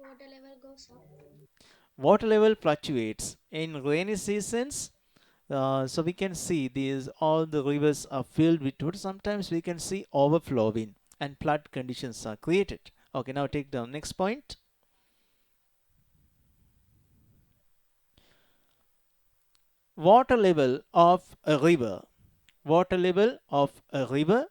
Water level goes up. Water level fluctuates in rainy seasons. So we can see these all the rivers are filled with water. Sometimes we can see overflowing and flood conditions are created. Okay, now take the next point. Water level of a river. Water level of a river.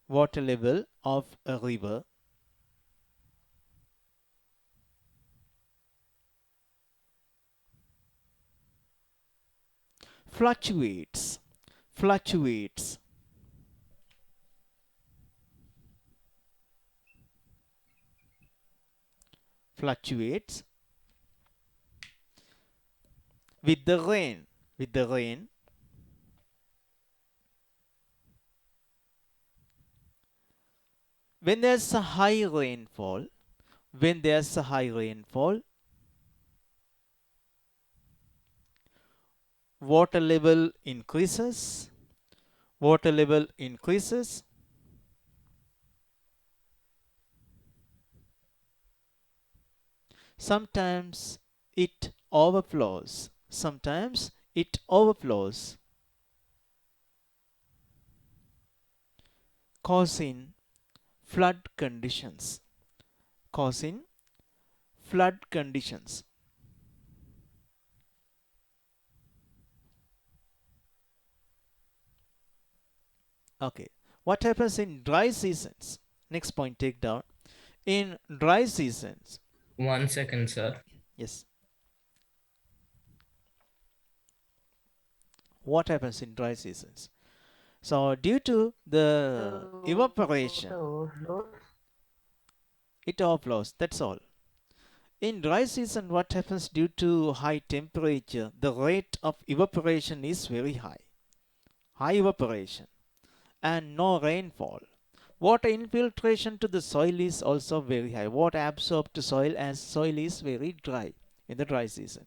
Water level of a river fluctuates. Fluctuates. Fluctuates with the rain. With the rain. When there's a high rainfall, when there's a high rainfall, water level increases. Water level increases. Sometimes it overflows. Sometimes it overflows, causing flood conditions. Causing flood conditions. Okay. What happens in dry seasons? Next point, take down. In dry seasons, 1 second, sir. yes. What happens in dry seasons? So, due to the evaporation, it overflows. That's all. In dry season, what happens due to high temperature? The rate of evaporation is very high. High evaporation and no rainfall. Water infiltration to the soil is also very high. Water absorbed to soil as soil is very dry in the dry season.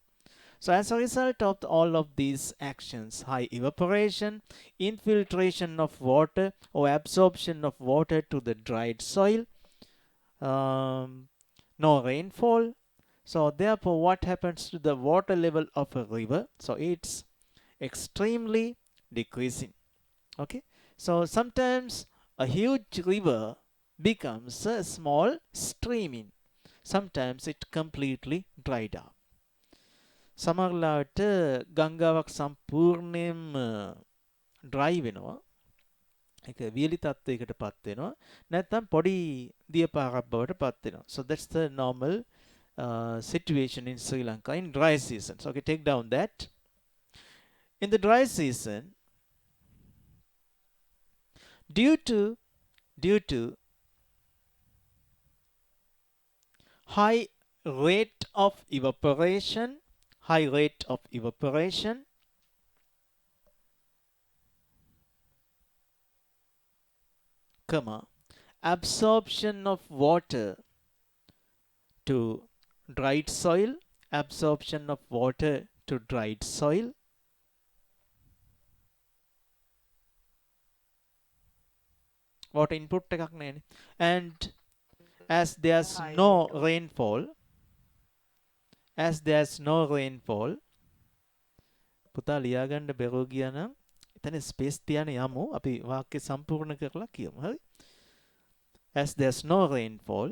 So as a result of all of these actions, high evaporation, infiltration of water or absorption of water to the dried soil, um, no rainfall. So therefore what happens to the water level of a river? So it's extremely decreasing. Okay, so sometimes a huge river becomes a small stream. Sometimes it completely dried up. සමහරලාට ගංගාවක් සම්පූර්ණයෙන්ම dry වෙනවා. ඒක වියලි තත්වයකට පත් වෙනවා. නැත්නම් පොඩි දියපාරක් බවට පත් වෙනවා. So that's the normal situation in Sri Lanka in dry seasons. Okay, take down that. In the dry season, due to due to high rate of evaporation, high rate of evaporation, comma, absorption of water to dried soil, absorption of water to dried soil, water input එකක් නෑනේ. And as there's no rainfall, as there's no rainfall, පුතා ලියාගන්න බැරුව ගියා නම් එතන space තියන්න යමු. අපි වාක්‍ය සම්පූර්ණ කරලා කියමු. හරි? As there's no rainfall,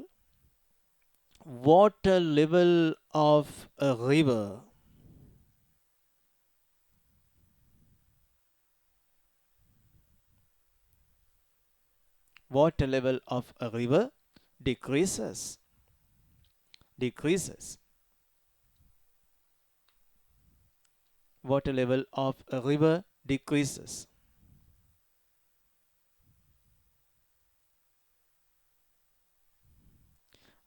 water level of a river water level of a river decreases. Decreases. Water level of a river decreases.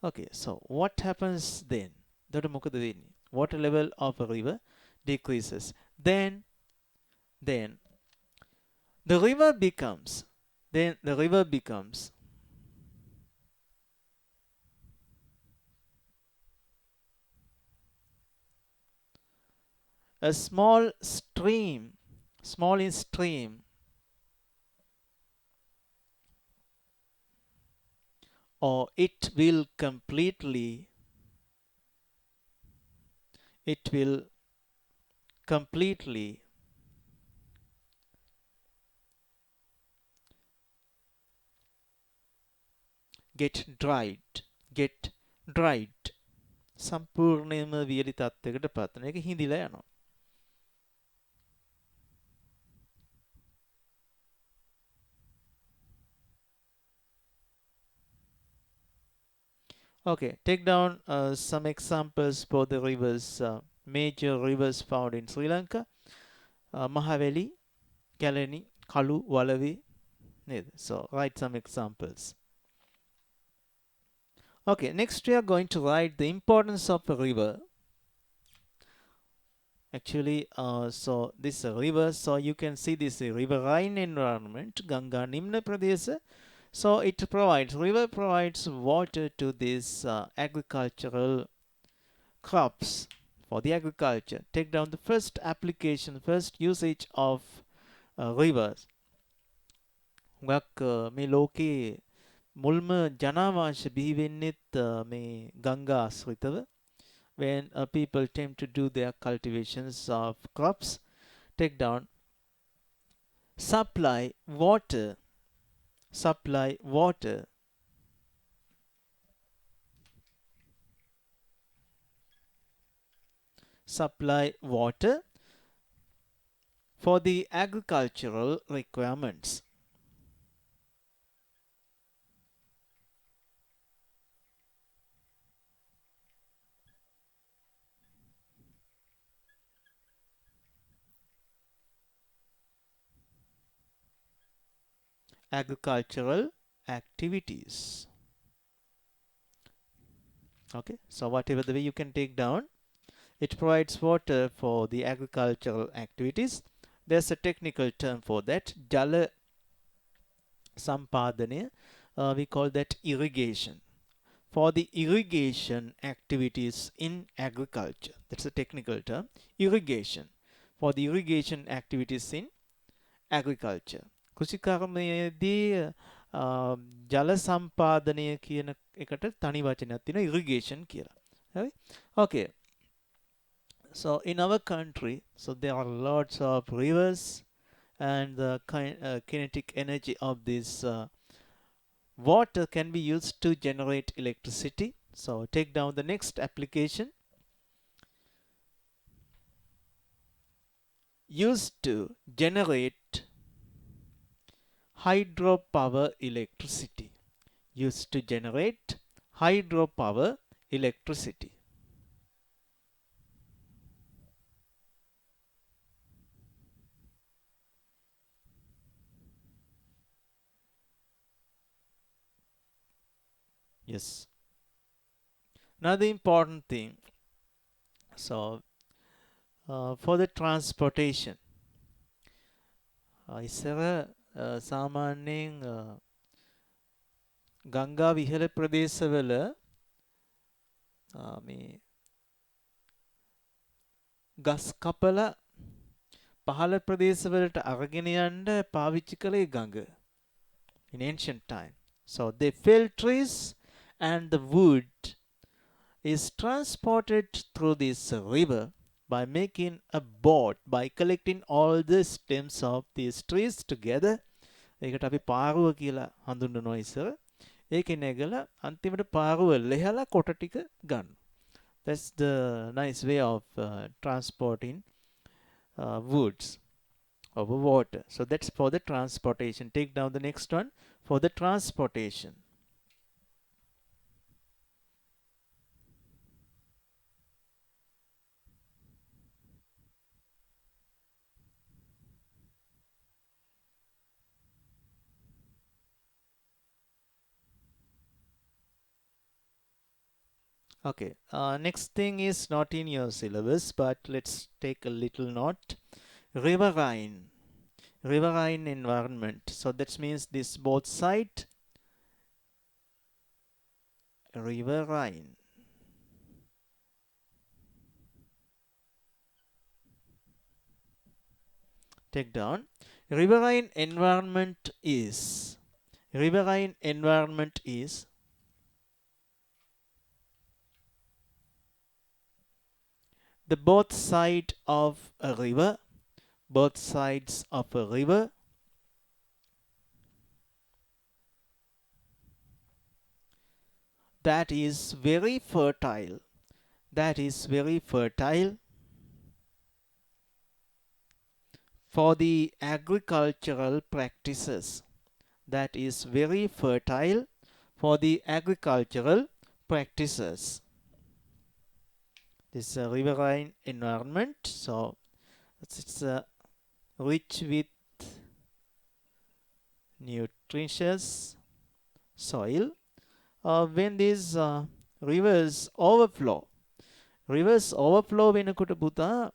Okay, so what happens then? එතකොට මොකද වෙන්නේ? Water level of a river decreases. Then the river becomes a small stream, small in stream, or it will completely get dried සම්පූර්ණයෙන්ම වියලි තත්යකට පත් වෙන එක හිඳිලා යනවා. Okay, take down some examples for the rivers, major rivers found in Sri Lanka. Mahaveli, Kalani, Kalu, Walavi. So write some examples. Okay, next we are going to write the importance of a river. Actually, so this river, so you can see this riverine environment, Ganga Nimna Pradesha. So river provides water to this agricultural crops for the agriculture. Take down the first application, first usage of rivers. මේ ලෝකේ මුල්ම ජනාවාශ බිහි වෙන්නෙත් මේ ගංගා ආශ්‍රිතව. When people tend to do their cultivations of crops, take down supply water, supply water. Supply water for the agricultural requirements. Agricultural activities. Okay, so whatever the way you can take down, it provides water for the agricultural activities. There's a technical term for that, jala sampadana. We call that irrigation. For the irrigation activities in agriculture, that's a technical term, irrigation. For the irrigation activities in agriculture. කෘෂිකර්මයේදී ජල සම්පාදනය කියන එකට තනි වචනයක් තියෙනවා irrigation කියලා. හරි? Okay. So in our country, so there are lots of rivers and the kinetic energy of this water can be used to generate electricity. So take down the next application. Used to generate hydropower electricity. Used to generate hydropower electricity. Yes. Another important thing, so for the transportation, ඉස්සර සාමාන්‍යයෙන් ගංගා විහර ප්‍රදේශවල මේ ගස් කපලා පහළ ප්‍රදේශවලට අරගෙන යන්න පාවිච්චි කළේ ගඟ in ancient time. So they fell trees and the wood is transported through this river by making a boat, by collecting all the stems of these trees together. ඒකට අපි පාරුව කියලා හඳුන්වනවා ඉස්සර. ඒකේ නැගලා අන්තිමට පාරුව ලෙහලා කොට ටික ගන්න. That's the nice way of transporting woods over water. So that's for the transportation. Take down the next one for the transportation. Okay, next thing is not in your syllabus, but let's take a little note. Riverine. Riverine environment. So that means this both side. Riverine. Take down. Riverine environment is the both side of a river, both sides of a river, that is very fertile, that is very fertile for the agricultural practices, that is very fertile for the agricultural practices. This is a riverine environment, so it's rich with nutritious soil. When these rivers overflow වෙනකොට පුතා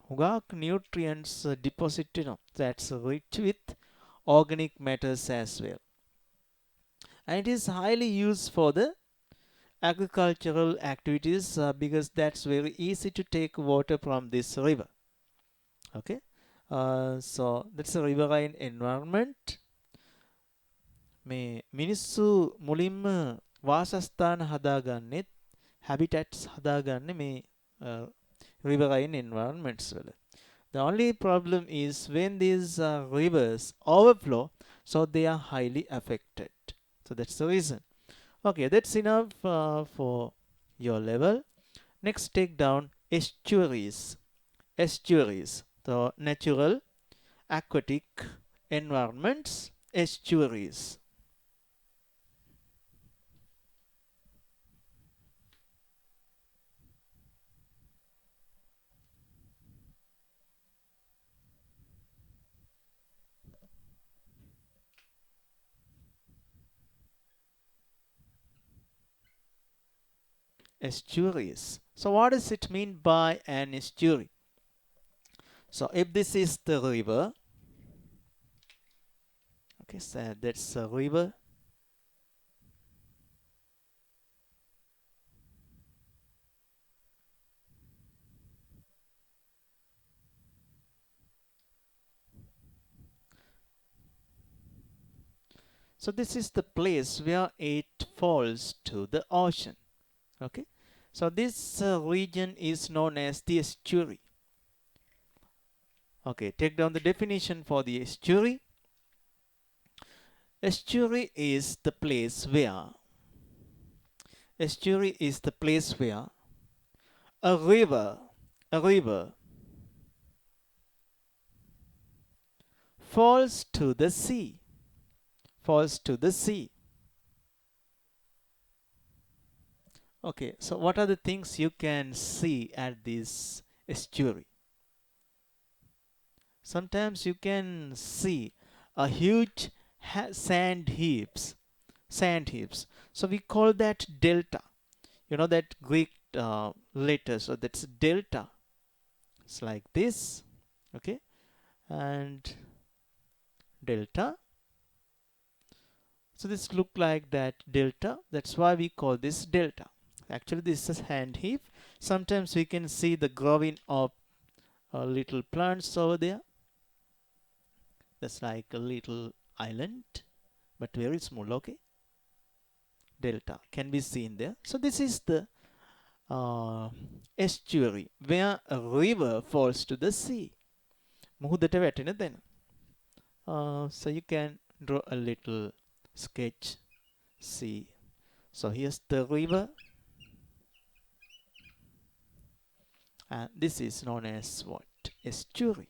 හුඟක් nutrients deposit වෙනවා. That's rich with organic matters as well. And it is highly used for the agricultural activities because that's very easy to take water from this river. Okay, so that's a riverine environment. මේ මිනිස්සු මුලින්ම වාසස්ථාන හදාගන්නෙත් habitats හදාගන්නේ මේ riverine environments වල. The only problem is when these rivers overflow, so they are highly affected. So that's the reason. Okay, that's enough for your level. Next, take down estuaries. Estuaries, the natural aquatic environments, estuaries. Estuaries. So what does it mean by an estuary? So if this is the river, okay, so that's a river. So this is the place where it falls to the ocean. Okay, so this region is known as the estuary. Okay, take down the definition for the estuary. Estuary is the place where a river falls to the sea. Okay, so what are the things you can see at this estuary? Sometimes you can see a huge sand heaps. So we call that delta. You know that Greek letter, so that's delta. It's like this, okay, and delta. So this look like that delta. That's why we call this delta. Actually, this is sand heap. Sometimes we can see the growing of little plants over there. That's like a little island, but very small. Okay, delta can be seen there. So this is the estuary where a river falls to the sea. මුහුදට වැටෙන තැන. So you can draw a little sketch. See, so here's the river, and this is known as what? Estuary.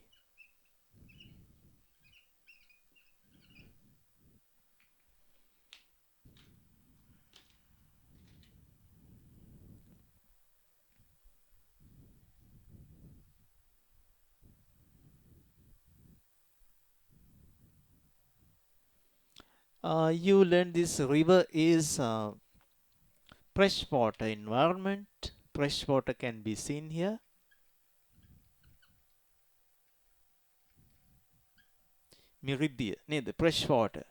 You learn this river is freshwater environment. Freshwater can be seen here. Meridian, near the freshwater.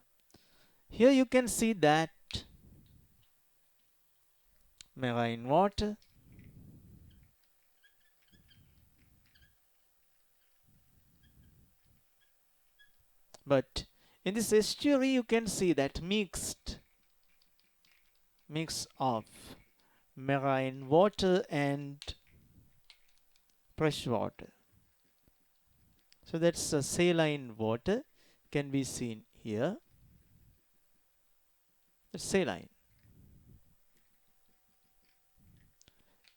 Here you can see that marine water. But in this estuary you can see that mix of marine water and fresh water. So that's saline water, can be seen here. It's saline.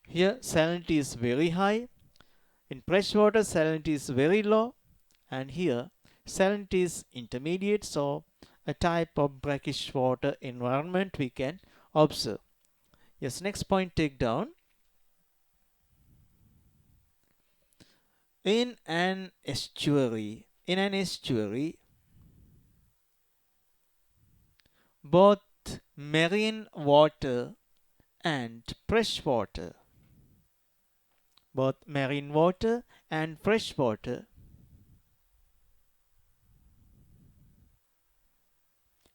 Here salinity is very high. In fresh water salinity is very low, and here salinity is intermediate, so a type of brackish water environment we can observe. Yes, next point take down. In an estuary, both marine water and fresh water,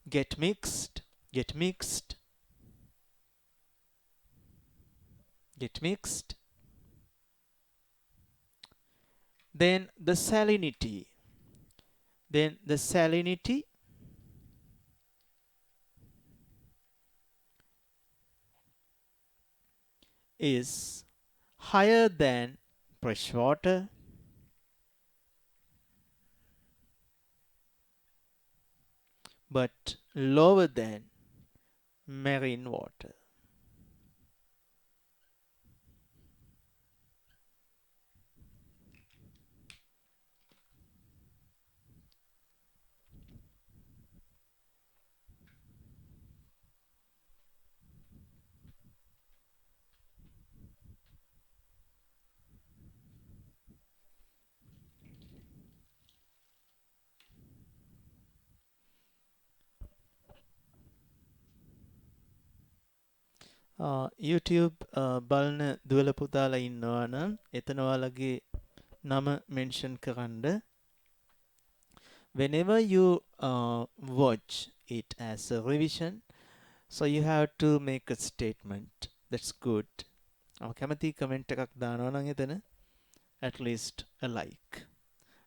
get mixed, get mixed, get mixed. Then the salinity is higher than fresh water but lower than marine water. YouTube බලන දුවල පුතාලා ඉන්නවා නම් එතන ඔයාලගේ නම mention කරන්න. Whenever you watch it as a revision, so you have to make a statement. That's good. කැමති comment එකක් දානවා නම් එතන at least a like.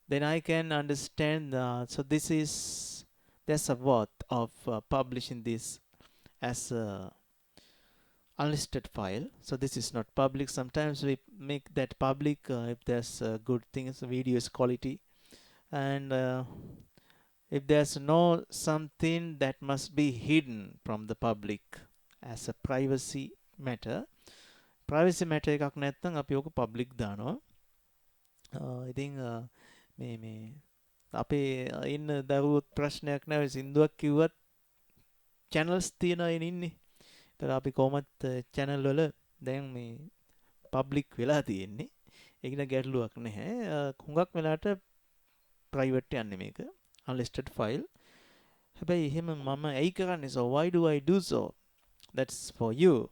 Then I can understand. So there's a worth of publishing this as a unlisted file. So this is not public. Sometimes we make that public if there's good things, video's quality, and if there's no something that must be hidden from the public as a privacy matter එකක් නැත්නම් අපි ඕක public දානවා. ඉතින් මේ අපේ ඉන්න දරුවොත් ප්‍රශ්නයක් නැහැ. සින්දුවක් කිව්වත් channels තියෙනවා ඉන්නේ. ඒතර අපි කොහොමත් channel වල දැන් මේ public වෙලා තියෙන්නේ. ඒක ගැටලුවක් නැහැ. හුඟක් වෙලාට private යන්නේ මේක. Unlisted file. හැබැයි එහෙම මම ඇයි කරන්නේ? So why do I do so? That's for you.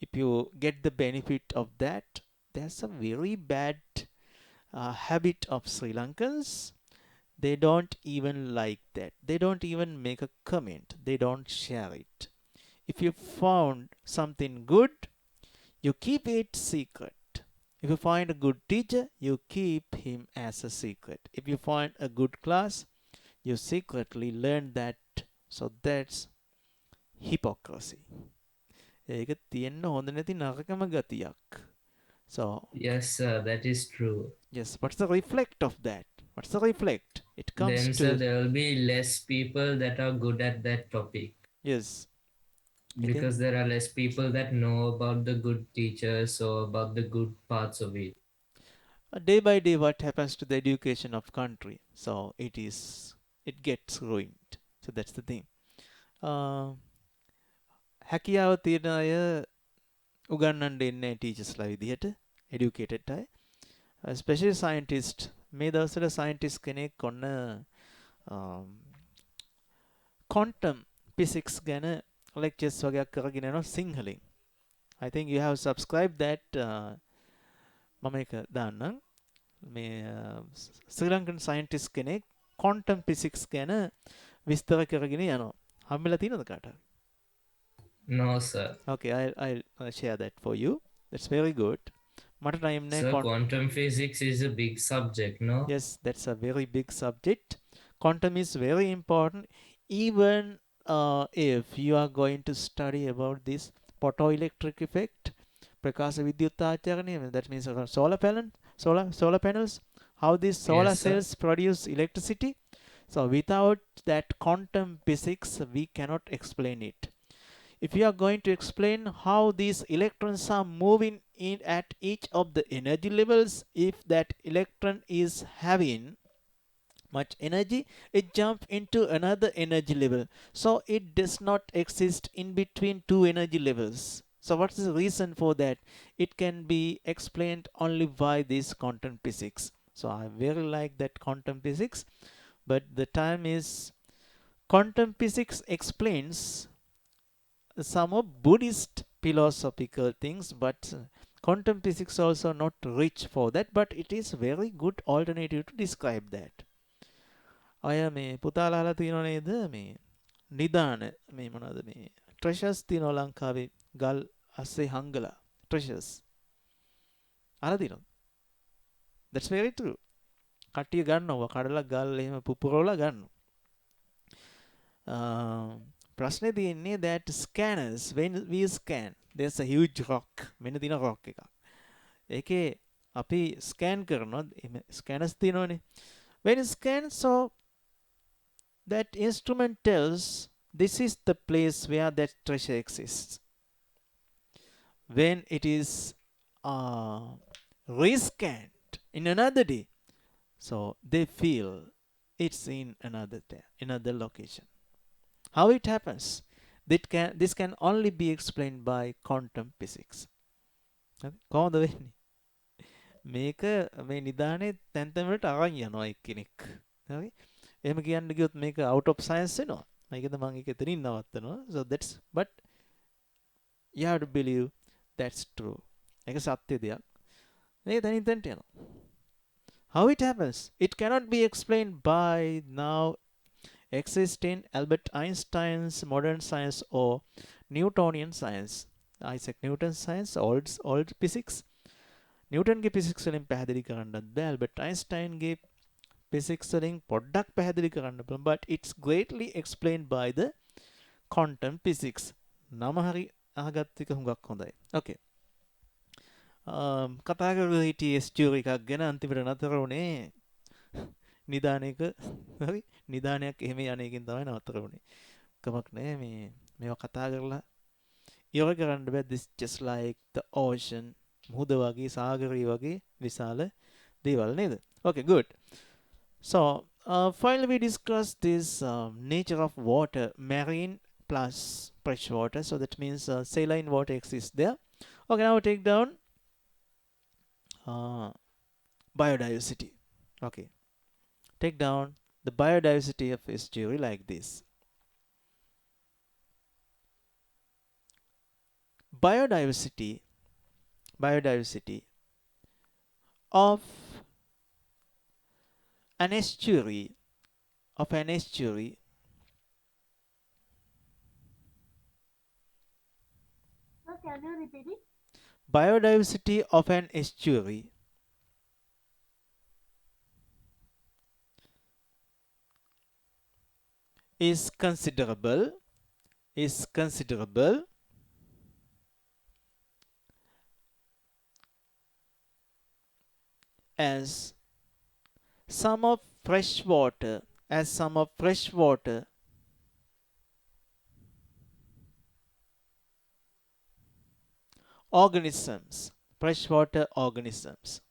If you get the benefit of that, there's a very bad habit of Sri Lankans. They don't even like that. They don't even make a comment. They don't share it. If you found something good, you keep it secret. If you find a good teacher, you keep him as a secret. If you find a good class, you secretly learn that. So that's hypocrisy. ඒක තියෙන්න හොඳ නැති නරකම ගතියක්. So yes sir, that is true. Yes, what's the reflect of that? What's the reflect? It comes then to sir, there will be less people that are good at that topic. Yes, because there are less people that know about the good teachers or about the good parts of it. Day by day what happens to the education of country, so it gets ruined. So that's the thing. හැකියාව තියෙන අය උගන්වන්න ඉන්නේ ටීචර්ස්ලා විදිහට educated අය, especially scientist. මේ දවස්වල scientist කෙනෙක් ඔන්න quantum physics ගැන lectures වගේක් කරගෙන යනවා සිංහලෙන්. I think you have subscribed that. මම ඒක දාන්නම්. මේ ශ්‍රී ලංකන් scientist කෙනෙක් quantum physics ගැන විස්තර කරගෙන යනවා. හම්බෙලා තියෙනවද කාටද? No sir. Okay, I'll share that for you. That's very good. මට time නැහැ. Sir, quantum physics is a big subject, no? Yes, that's a very big subject. Quantum is very important. Even if you are going to study about this photoelectric effect, prakasha vidyuttacharanaya, that means solar solar panels, how these solar Yes, sir. cells produce electricity. So without that quantum physics, we cannot explain it. If we are going to explain how these electrons are moving in at each of the energy levels, if that electron is having much energy, it jump into another energy level, so it does not exist in between two energy levels. So what's the reason for that? It can be explained only by this quantum physics. So I very like that quantum physics, but the time is, quantum physics explains some of Buddhist philosophical things, but quantum physics also not rich for that, but it is very good alternative to describe that. අය මේ පුතාලා අහලා තියෙනව නේද මේ නිදාන මේ මොනවද මේ ට්‍රෙෂර්ස් තියෙනවා ලංකාවේ ගල් අස්සේ හංගලා ට්‍රෙෂර්ස් අහලා තියෙනවද? That's very true. කට්ටිය ගන්නවා කඩලා ගල් එහෙම පුපුරවලා ගන්නවා. ප්‍රශ්නේ තියෙන්නේ that scanners, when we scan there's a huge rock, මෙන්න තියෙන rock එකක්. ඒකේ අපි ස්කෑන් කරනවා ස්කෑනර්ස් තියෙනවනේ. When you scan, so that instrument tells this is the place where that treasure exists. When it is rescanned in another day, so they feel it's in another location. How it happens? This can only be explained by quantum physics. කොහොමද වෙන්නේ? මේක මේ නිදානේ තැන් තැන් වලට අරන් යනවා එක්කෙනෙක්. හරි? එහෙම කියන්න ගියොත් මේක out of science වෙනවා. ඒකද මම ඒක එතනින් නවත්තනවා. So that's, but you have to believe that's true. ඒක සත්‍ය දෙයක්. මේක තනින් තැන්ට යනවා. How it happens? It cannot be explained by now existing Albert Einstein's modern science or Newtonian science. Isaac Newton's science, old physics. නිව්ටන්ගේ physics වලින් පැහැදිලි කරන්නත් බෑ. ඇල්බර්ට් අයින්ස්ටයින්ගේ ෆිසික්ස් වලින් පොඩ්ඩක් පැහැදිලි කරන්න පුළුවන්. but it's greatly explained by the quantum physics. නම හරි අහගත්ත එක හුඟක් හොඳයි. okay. කතා කරලා හිටියේ එස්ටියරි එකක් ගැන, අන්තිමට නතර වුණේ නිදානයක. හරි, නිදානයක් එහෙම යන එකකින් තමයි නතර වුණේ. කමක් නෑ, මේවා කතා කරලා ඉවර කරන්න බෑ. this just like the ocean, මුහුද වගේ සාගරය වගේ විශාල දේවල් නේද? Okay, good. So finally we discussed this nature of water, marine plus fresh water. So that means saline water exists there. Okay, now take down biodiversity. Okay, take down the biodiversity of estuary like this. Biodiversity of an estuary Can you repeat it? Biodiversity of an estuary is considerable as some of fresh water organisms, freshwater organisms,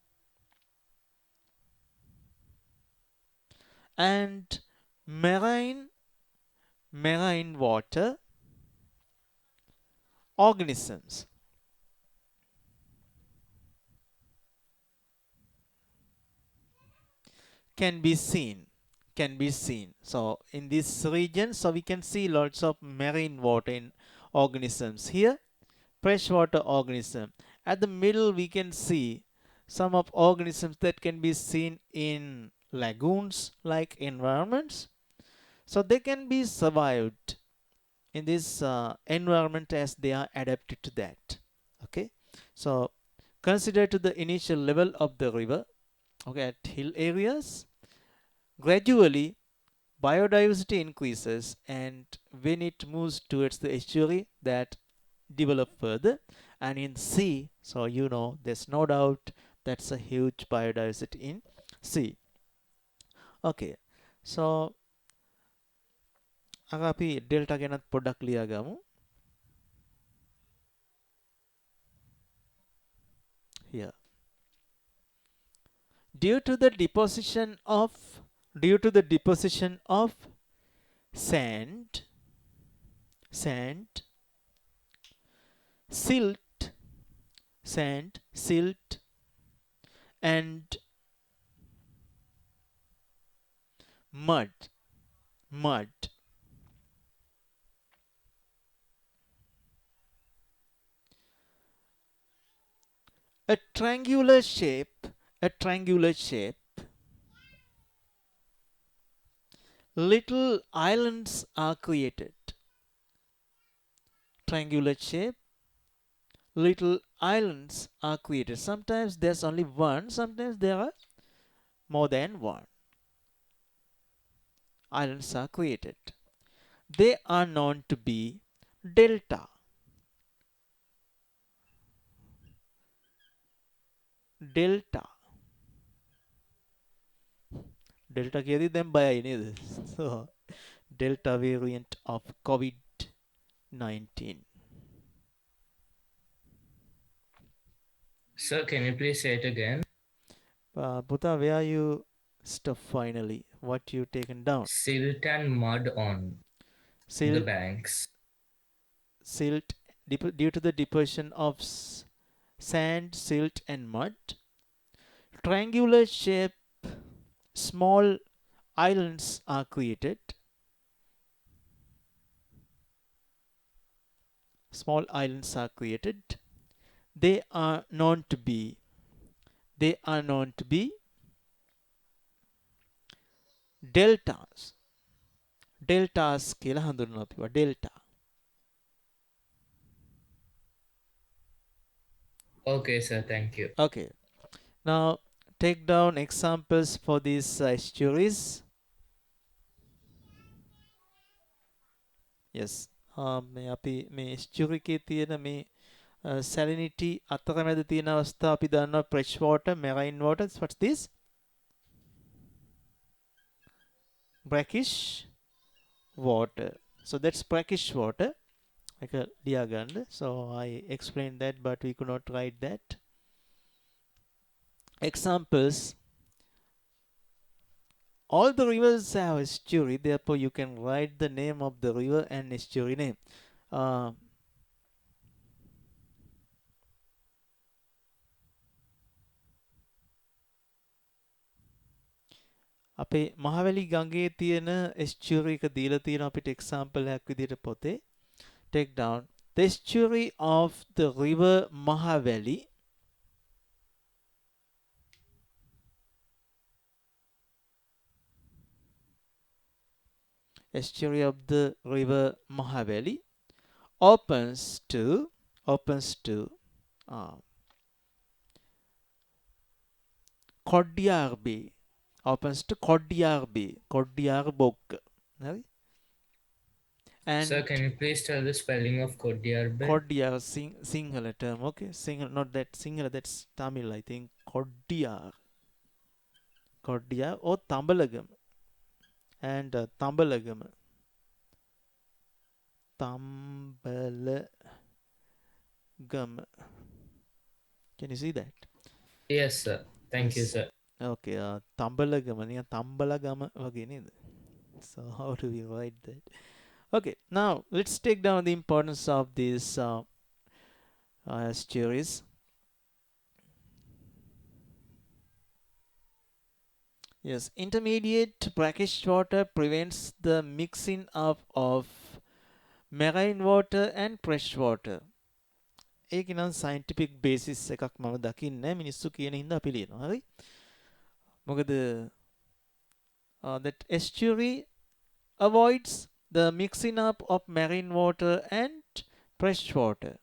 and marine water organisms can be seen. So in this region, so we can see lots of marine water in organisms. Here, freshwater organism. At the middle, we can see some of organisms that can be seen in lagoons like environments. So they can be survived in this environment as they are adapted to that. Okay, so consider to the initial level of the river. Okay, at hill areas, gradually biodiversity increases, and when it moves towards the estuary, that develop further. And in sea, so there's no doubt That's a huge biodiversity in sea. Okay, so අපි delta ගැනත් පොඩ්ඩක් ලියා ගමු. Here. Due to the deposition of sand, silt, and mud. A triangular shape, little islands are created. Triangular shape, little islands are created. Sometimes there's only one, sometimes there are more than one. Islands are created. They are known to be delta. Delta කියදී දැන් බයයි නේද? So delta variant of COVID-19. Sir, can you please say it again? Puta, where you stop finally? What you taken down? Silt and mud on the banks. Silt due to the deposition of sand, silt and mud. Triangular shape small islands are created. They are known to be deltas කියලා හඳුන්වනවා පිවා delta. Okay, sir, thank you. Okay, now take down examples for these estuaries. Yes, මේ අපි මේ estuary එකේ තියෙන මේ salinity අතරමැද තියෙන අවස්ථාව අපි දන්නවා fresh water, marine water. What's this? Brackish water. So that's brackish water. Like a diagram. So I explained that, but we could not write that. Examples. All the rivers have estuary, therefore you can write the name of the river and estuary name. අපේ මහවැලි ගඟේ තියෙන estuary එක දීලා තියෙනවා අපිට example එකක් විදිහට පොතේ. Take down the estuary of the river Mahaveli. Estuary of the river Mahaveli opens to Koddiar Bay. Opens to Koddiar Bay, Koddiar Bokka. And sir, can you please tell the spelling of Koddiar Bay? Koddiar, Sinhala term, okay? Sinhala, not that Sinhala, that's Tamil, I think. Koddiar or Tambalagam. And Tambalagam. Can you see that? Yes, sir. Thank you, sir. Okay, Tambalagama, niya Tambalagama වගේ නේද? So how do we write that? Okay, now let's take down the importance of these estuaries. Yes, intermediate brackish water prevents the mixing up of marine water and fresh water. ඒක නම් scientific basis එකක් මම දකින්නේ මිනිස්සු කියන හින්දා අපි ලියනවා. හරි? මොකද that estuary avoids the mixing up of marine water and fresh water.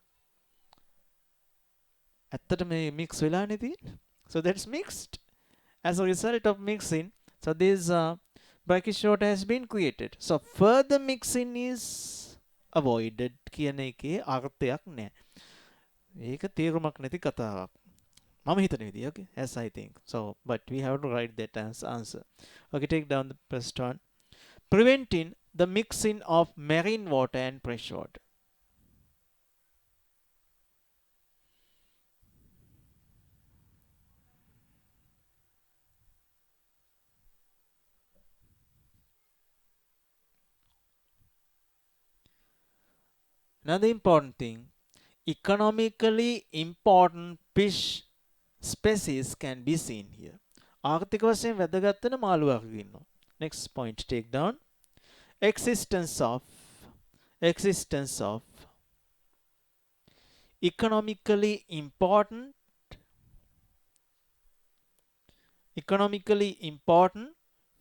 ඇත්තට මේ mix වෙලානේ තියෙන්නේ. So that's mixed. As a result of mixing, so this brackish water has been created. So further mixing is avoided කියන එකේ අර්ථයක් නැහැ. ඒක තේරුමක් නැති කතාවක්. මම හිතන විදිය. Okay, as I think. So, but we have to write that as answer. Okay, take down the first one. Preventing the mixing of marine water and fresh water. Another important thing, economically important fish species can be seen here. ආර්ථික වශයෙන් වැදගත් වෙන මාළු වර්ග ඉන්නවා. Next point, take down. Existence of economically important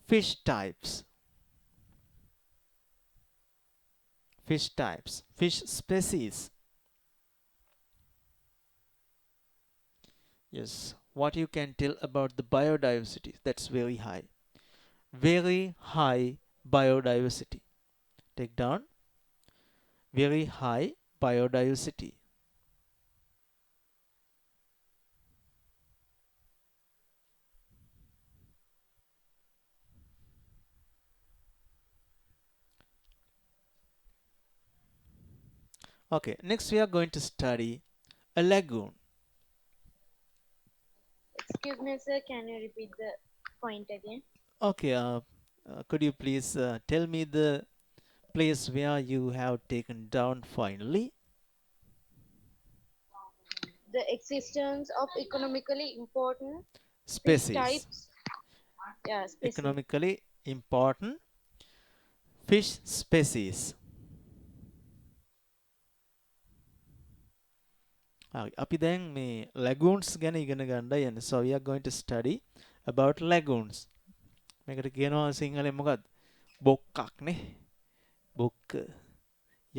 fish types, fish species. Yes, what you can tell about the biodiversity? That's very high. Very high biodiversity. Take down. Very high biodiversity. Okay, next we are going to study a lagoon. Excuse me, sir. Can you repeat the point again? Okay, could you please tell me the place where you have taken down finally? The existence of economically important fish Species. types. Yeah, species. Economically important fish species. අපි දැන් මේ lagoons ගැන ඉගෙන ගන්නයි යන්නේ. So we are going to study about lagoons. මේකට කියනවා සිංහලෙන් මොකක්ද? බොක්කක් නේ. බොක්ක.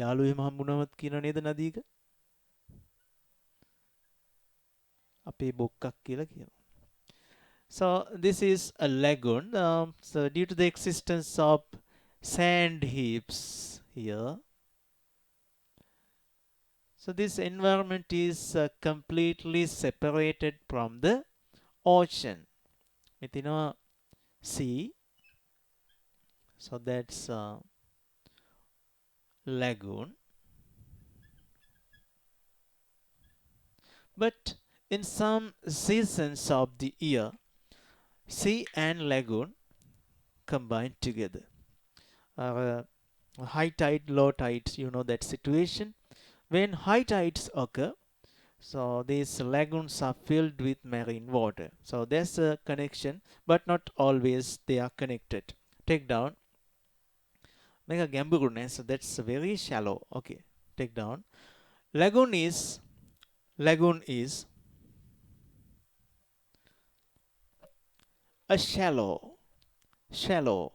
යාළුවෙම හම්බුනවත් කියන නේද නදීක? අපේ බොක්කක් කියලා කියනවා. So this is a lagoon. So due to the existence of sand heaps here, so this environment is completely separated from the ocean. මෙතිනවා sea. So that's lagoon. But in some seasons of the year, sea and lagoon combine together. High tide, low tides, you know that situation. When high tides occur, so these lagoons are filled with marine water. So there's a connection, but not always they are connected. Take down. Mega Gambugune, so that's very shallow. Okay, take down. Lagoon is a shallow SHALLOW.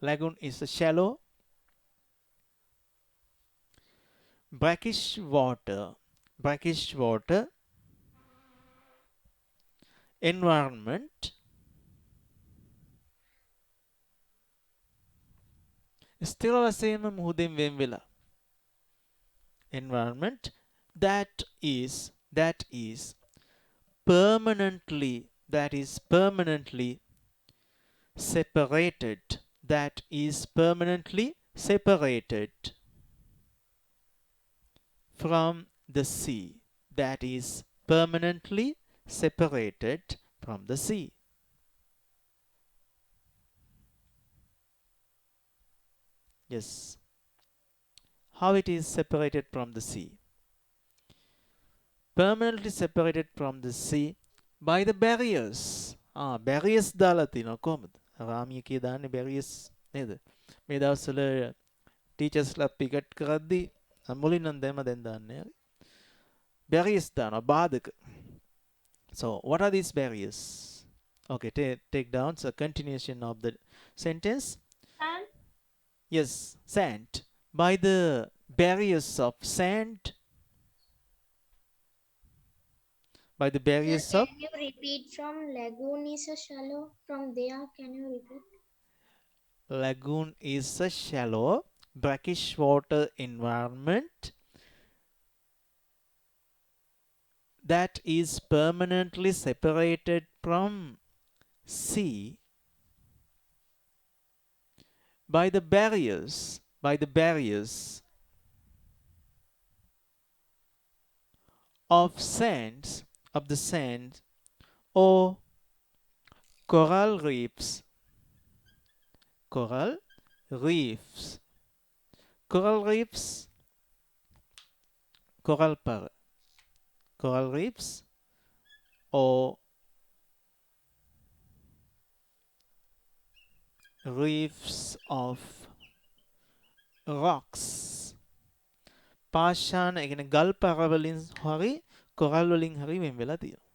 Lagoon is a shallow brackish water environment ස්ථිර වශයෙන්ම මුහුදෙන් වෙන් වෙලා environment that is permanently separated from the sea, that is permanently separated from the sea. Yes, how it is separated from the sea? Permanently separated from the sea by the barriers. Barriers දාලා තිනවා කොහමද? රාමියකේ දාන්නේ barriers නේද? මේ දවස්වල ටීචර්ස්ලා පිකට් කරද්දී මුලින් නම් දැන් දාන්නේ. Barriers දානවා බාධක. So what are these barriers? Okay, take down. So continuation of the sentence. Sand. Yes, sand. By the barriers of sand. By the barriers Sir, of. can you repeat from lagoon is a shallow? From there, can you repeat? Lagoon is a shallow brackish water environment that is permanently separated from sea by the barriers of sands of the sand or coral reefs. Coral reefs. Coral reefs. Coral reefs or reefs of rocks. පාෂාණ ඒ කියන්නේ ගල් පර වලින් හරි coral වලින් හරි වෙන් වෙලා තියෙනවා.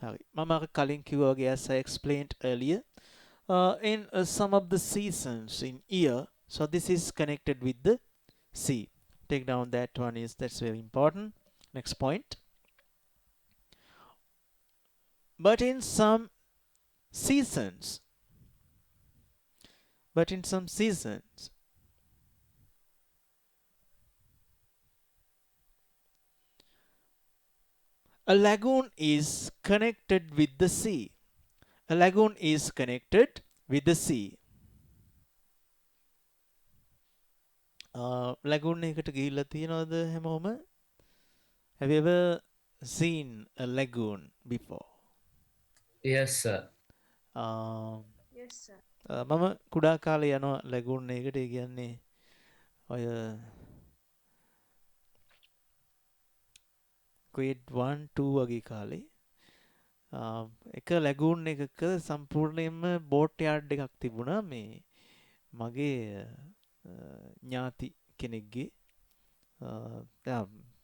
හරි. මම අර කලින් කිව්වා වගේ as I explained earlier in some of the seasons in year, so this is connected with the sea. Take down that one, is that's very important. Next point. But in some seasons, a lagoon is connected with the sea. A lagoon is connected with the sea. Lagoon එකට ගිහිල්ලා තියෙනවද හැමෝම? Have you ever seen a lagoon before? Yes, sir. Yes, sir. මම කුඩා කාලේ යනවා lagoon එකකට. ඒ කියන්නේ ඔය grade 1 2 වගේ කාලේ එක lagoon එකක සම්පූර්ණයෙන්ම boat yard එකක් තිබුණා මේ මගේ ඥාති කෙනෙක්ගේ.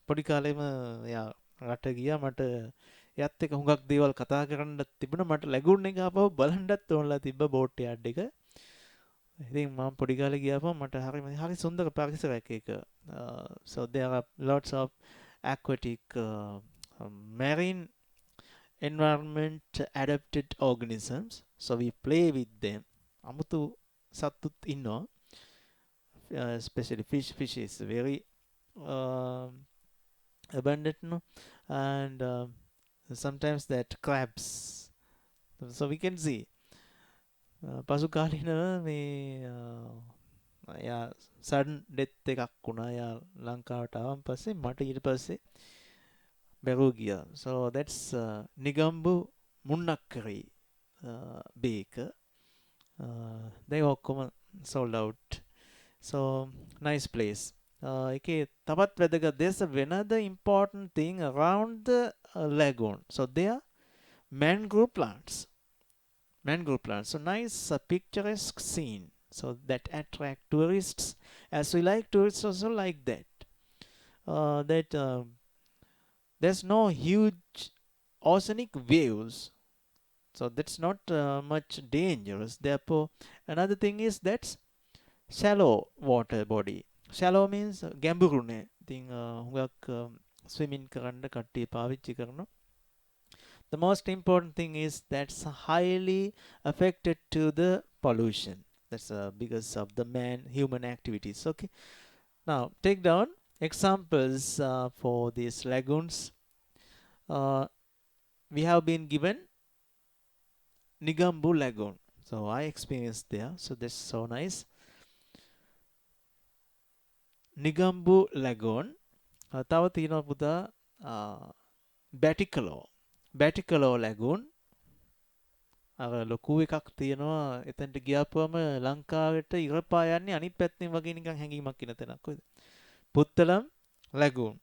පොඩි කාලේම එයා රට ගියා. මට එයත් එක්ක හුඟක් දේවල් කතා කරන්නත් තිබුණා. මට lagoon එක ආපහු බලන්නත් ඕනලා තිබ්බ boat yard එක. ඉතින් මම පොඩි කාලේ ගියාපම මට හරි සුන්දර පරිසරයක් ඒක. So there are lots of aquatic marine environment adapted organisms, so we play with them. අමුතු සත්තුත් ඉන්නවා. Especially fish is very abundant, no? And sometimes that crabs, so we can see පසු කාලීනව මේ යා sudden death එකක් වුණා. යා ලංකාවට ආවන් පස්සේ මට ඊට පස්සේ බැරුව ගියා. So that's නිගම්බු මුන්නක්කරි බේක. they ඔක්කොම sold out. So nice place. ඒකේ තවත් වැදගත්, there's another important thing around the lagoon. So there mangrove plants. So nice picturesque scene, so that attract tourists, as we like tourists also like that. There's no huge oceanic waves, so that's not much dangerous. Therefore, another thing is that's shallow water body. Shallow means ගැඹුරුනේ. ඉතින් හුඟක් swimming කරන්න කට්ටිය පාවිච්චි කරනවා. The most important thing is that's highly affected to the pollution. That's because of the human activities. Okay. Now take down examples for these lagoons. We have been given Nigambu Lagoon. So I experienced there. So that's so nice. Nigambu Lagoon. තව තියෙනවා පුතා Batikalo Lagoon. අර ලොකු එකක් තියෙනවා. එතනට ගියාපුවම ලංකාවට ඉර පායන්නේ අනිත් පැත්තෙන් වගේ නිකන් හැංගීමක් ඉන තැනක්. කොහෙද? Puttalam Lagoon.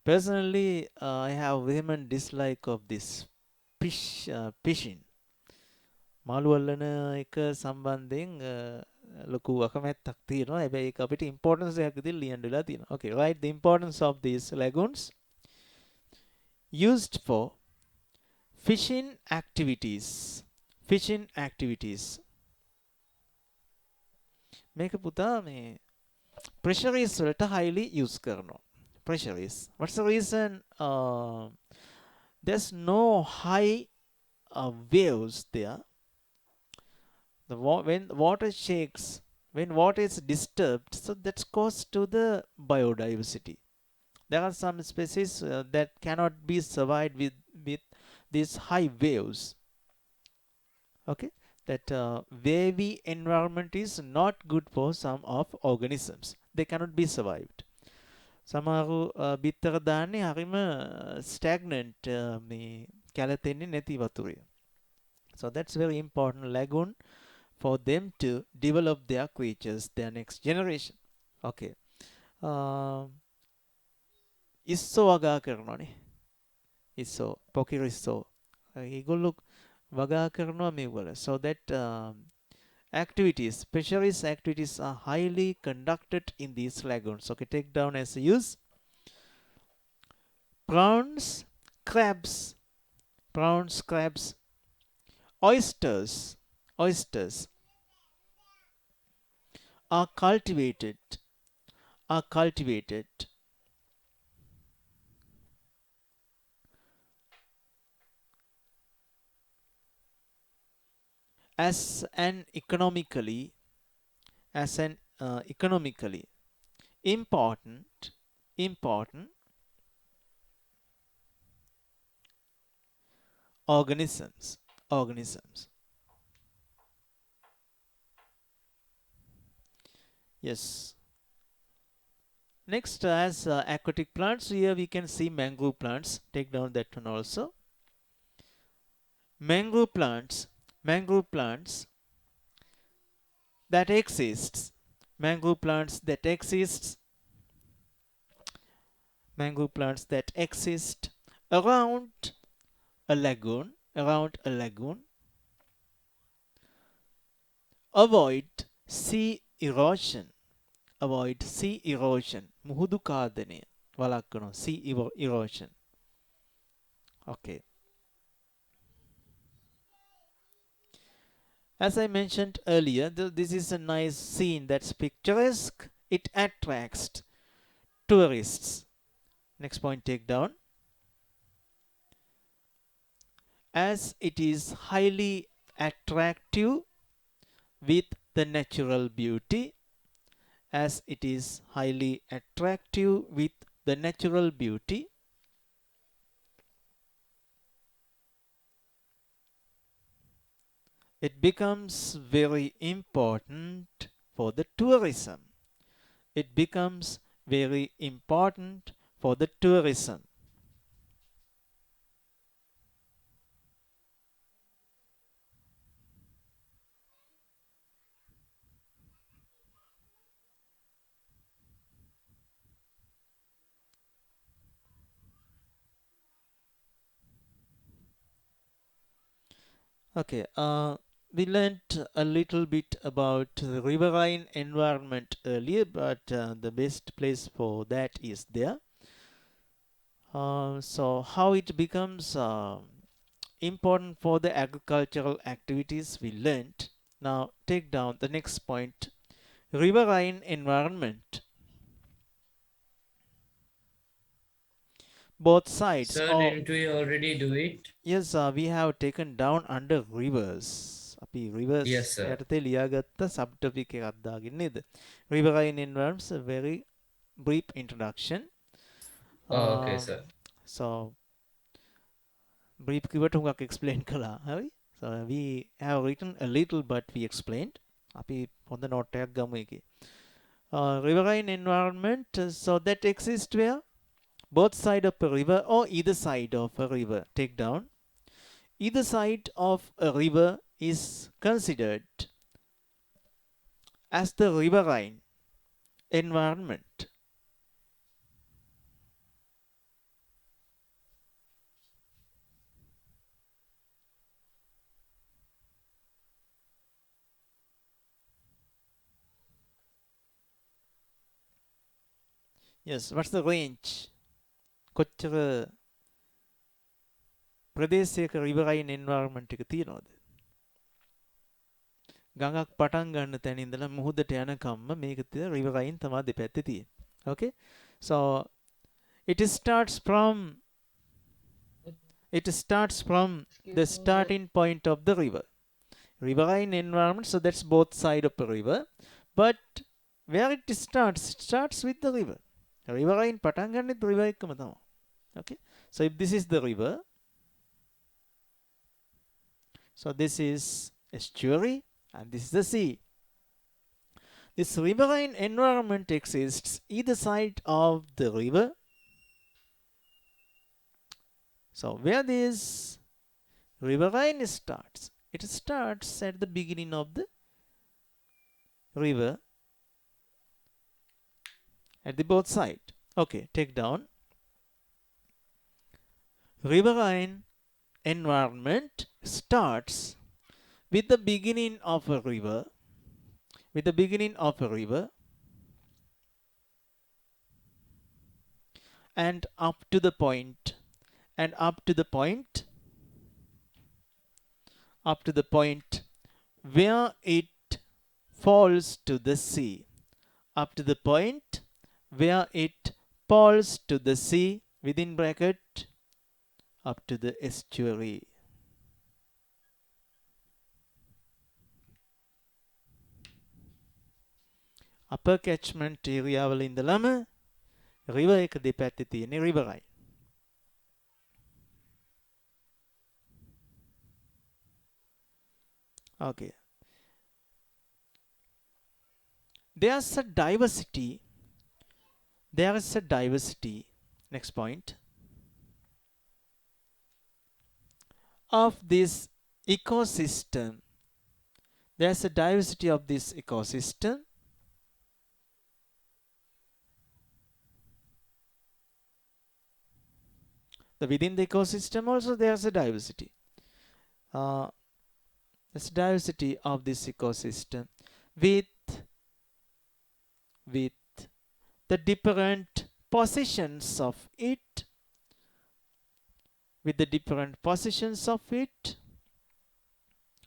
Personally, I have vehement dislike of this fishing. මාළු වල්ලන එක සම්බන්ධයෙන් ලොකු අකමැත්තක් තියෙනවා. හැබැයි ඒක අපිට importance එකක් විදිහට ලියන්න වෙලා තියෙනවා. Okay, write the importance of these lagoons used for Fishing activities. Fishing activities. මේක පුතා මේ fisheries වලට highly use කරනවා. Fisheries. What's the reason? There's no high waves there. When water shakes, when water is disturbed, so that's cause to the biodiversity. There are some species that cannot be survived with these high waves. Okay, that wavy environment is not good for some of organisms. They cannot be survived. සමහරු බිත්තර දාන්නේ හරිම stagnant මේ කැළතෙන්නේ නැති වතුරේ. So that's very important lagoon for them to develop their creatures, their next generation. Okay. ඉස්සෝ වගා කරනවානේ. ඉස්සෝ පොකිරිස්සෝ. ඒගොල්ලෝ වගා කරනවා මේවල. So that activities, fisheries activities are highly conducted in these lagoons. Okay, take down as a use. Prawns, crabs, oysters are cultivated as an economically important organisms. Yes. Next, as aquatic plants, here we can see mangrove plants. Take down that one also. Mangrove plants that exists around a lagoon avoid sea erosion. මුහුදු කාදනය වළක්වනවා. sea erosion. Okay. As I mentioned earlier, this is a nice scene that's picturesque. It attracts tourists. Next point, take down. As it is highly attractive with the natural beauty. It becomes very important for the tourism. Okay, we learned a little bit about the riverine environment earlier, but the best place for that is there. So how it becomes important for the agricultural activities we learned. Now take down the next point. Riverine environment. Both sides. Sir, didn't we already do it? Yes, we have taken down under rivers. අපි rivers Yes, sir. යටතේ ලියාගත්ත subtopic එකක් දාගෙන නේද? Riverine environments a very brief introduction. Okay, sir. So brief කිව්වට හුඟක් explain කළා. හරි? So we have written a little but we explained. අපි හොඳ note එකක් ගමු එකේ. Riverine environment, so that exists where? Both side of a river or either side of a river. Take down. Either side of a river is considered as the riverine environment. Yes, what's the range? කොච්චර ප්‍රදේශයක riverine environment එක තියනවද? ගඟක් පටන් ගන්න තැන ඉඳලා මුහුදට යනකම්ම මේක riverine තමයි දෙපැත්තේ තියෙන්නේ. Okay? So it starts from the starting point of the river. Riverine environment, so that's both side of the river. But where it starts with the river. Riverine පටන් ගන්නෙත් river එකම තමයි. Okay? So if this is the river, so this is estuary and this is the sea. This riverine environment exists either side of the river. So where this riverine starts, it starts at the beginning of the river at the both side. Okay, take down. Riverine environment starts with the beginning of a river, and up to the point where it falls to the sea. Up to the point where it falls to the sea, within bracket, up to the estuary. Upper catchment area වල ඉඳලම river එක දෙපැත්තේ තියෙන riverine. Okay. There is a diversity. Next point. Of this ecosystem. There's a diversity of this ecosystem. Within the ecosystem also there's a diversity. There's a diversity of this ecosystem with the different positions of it. With the different positions of it,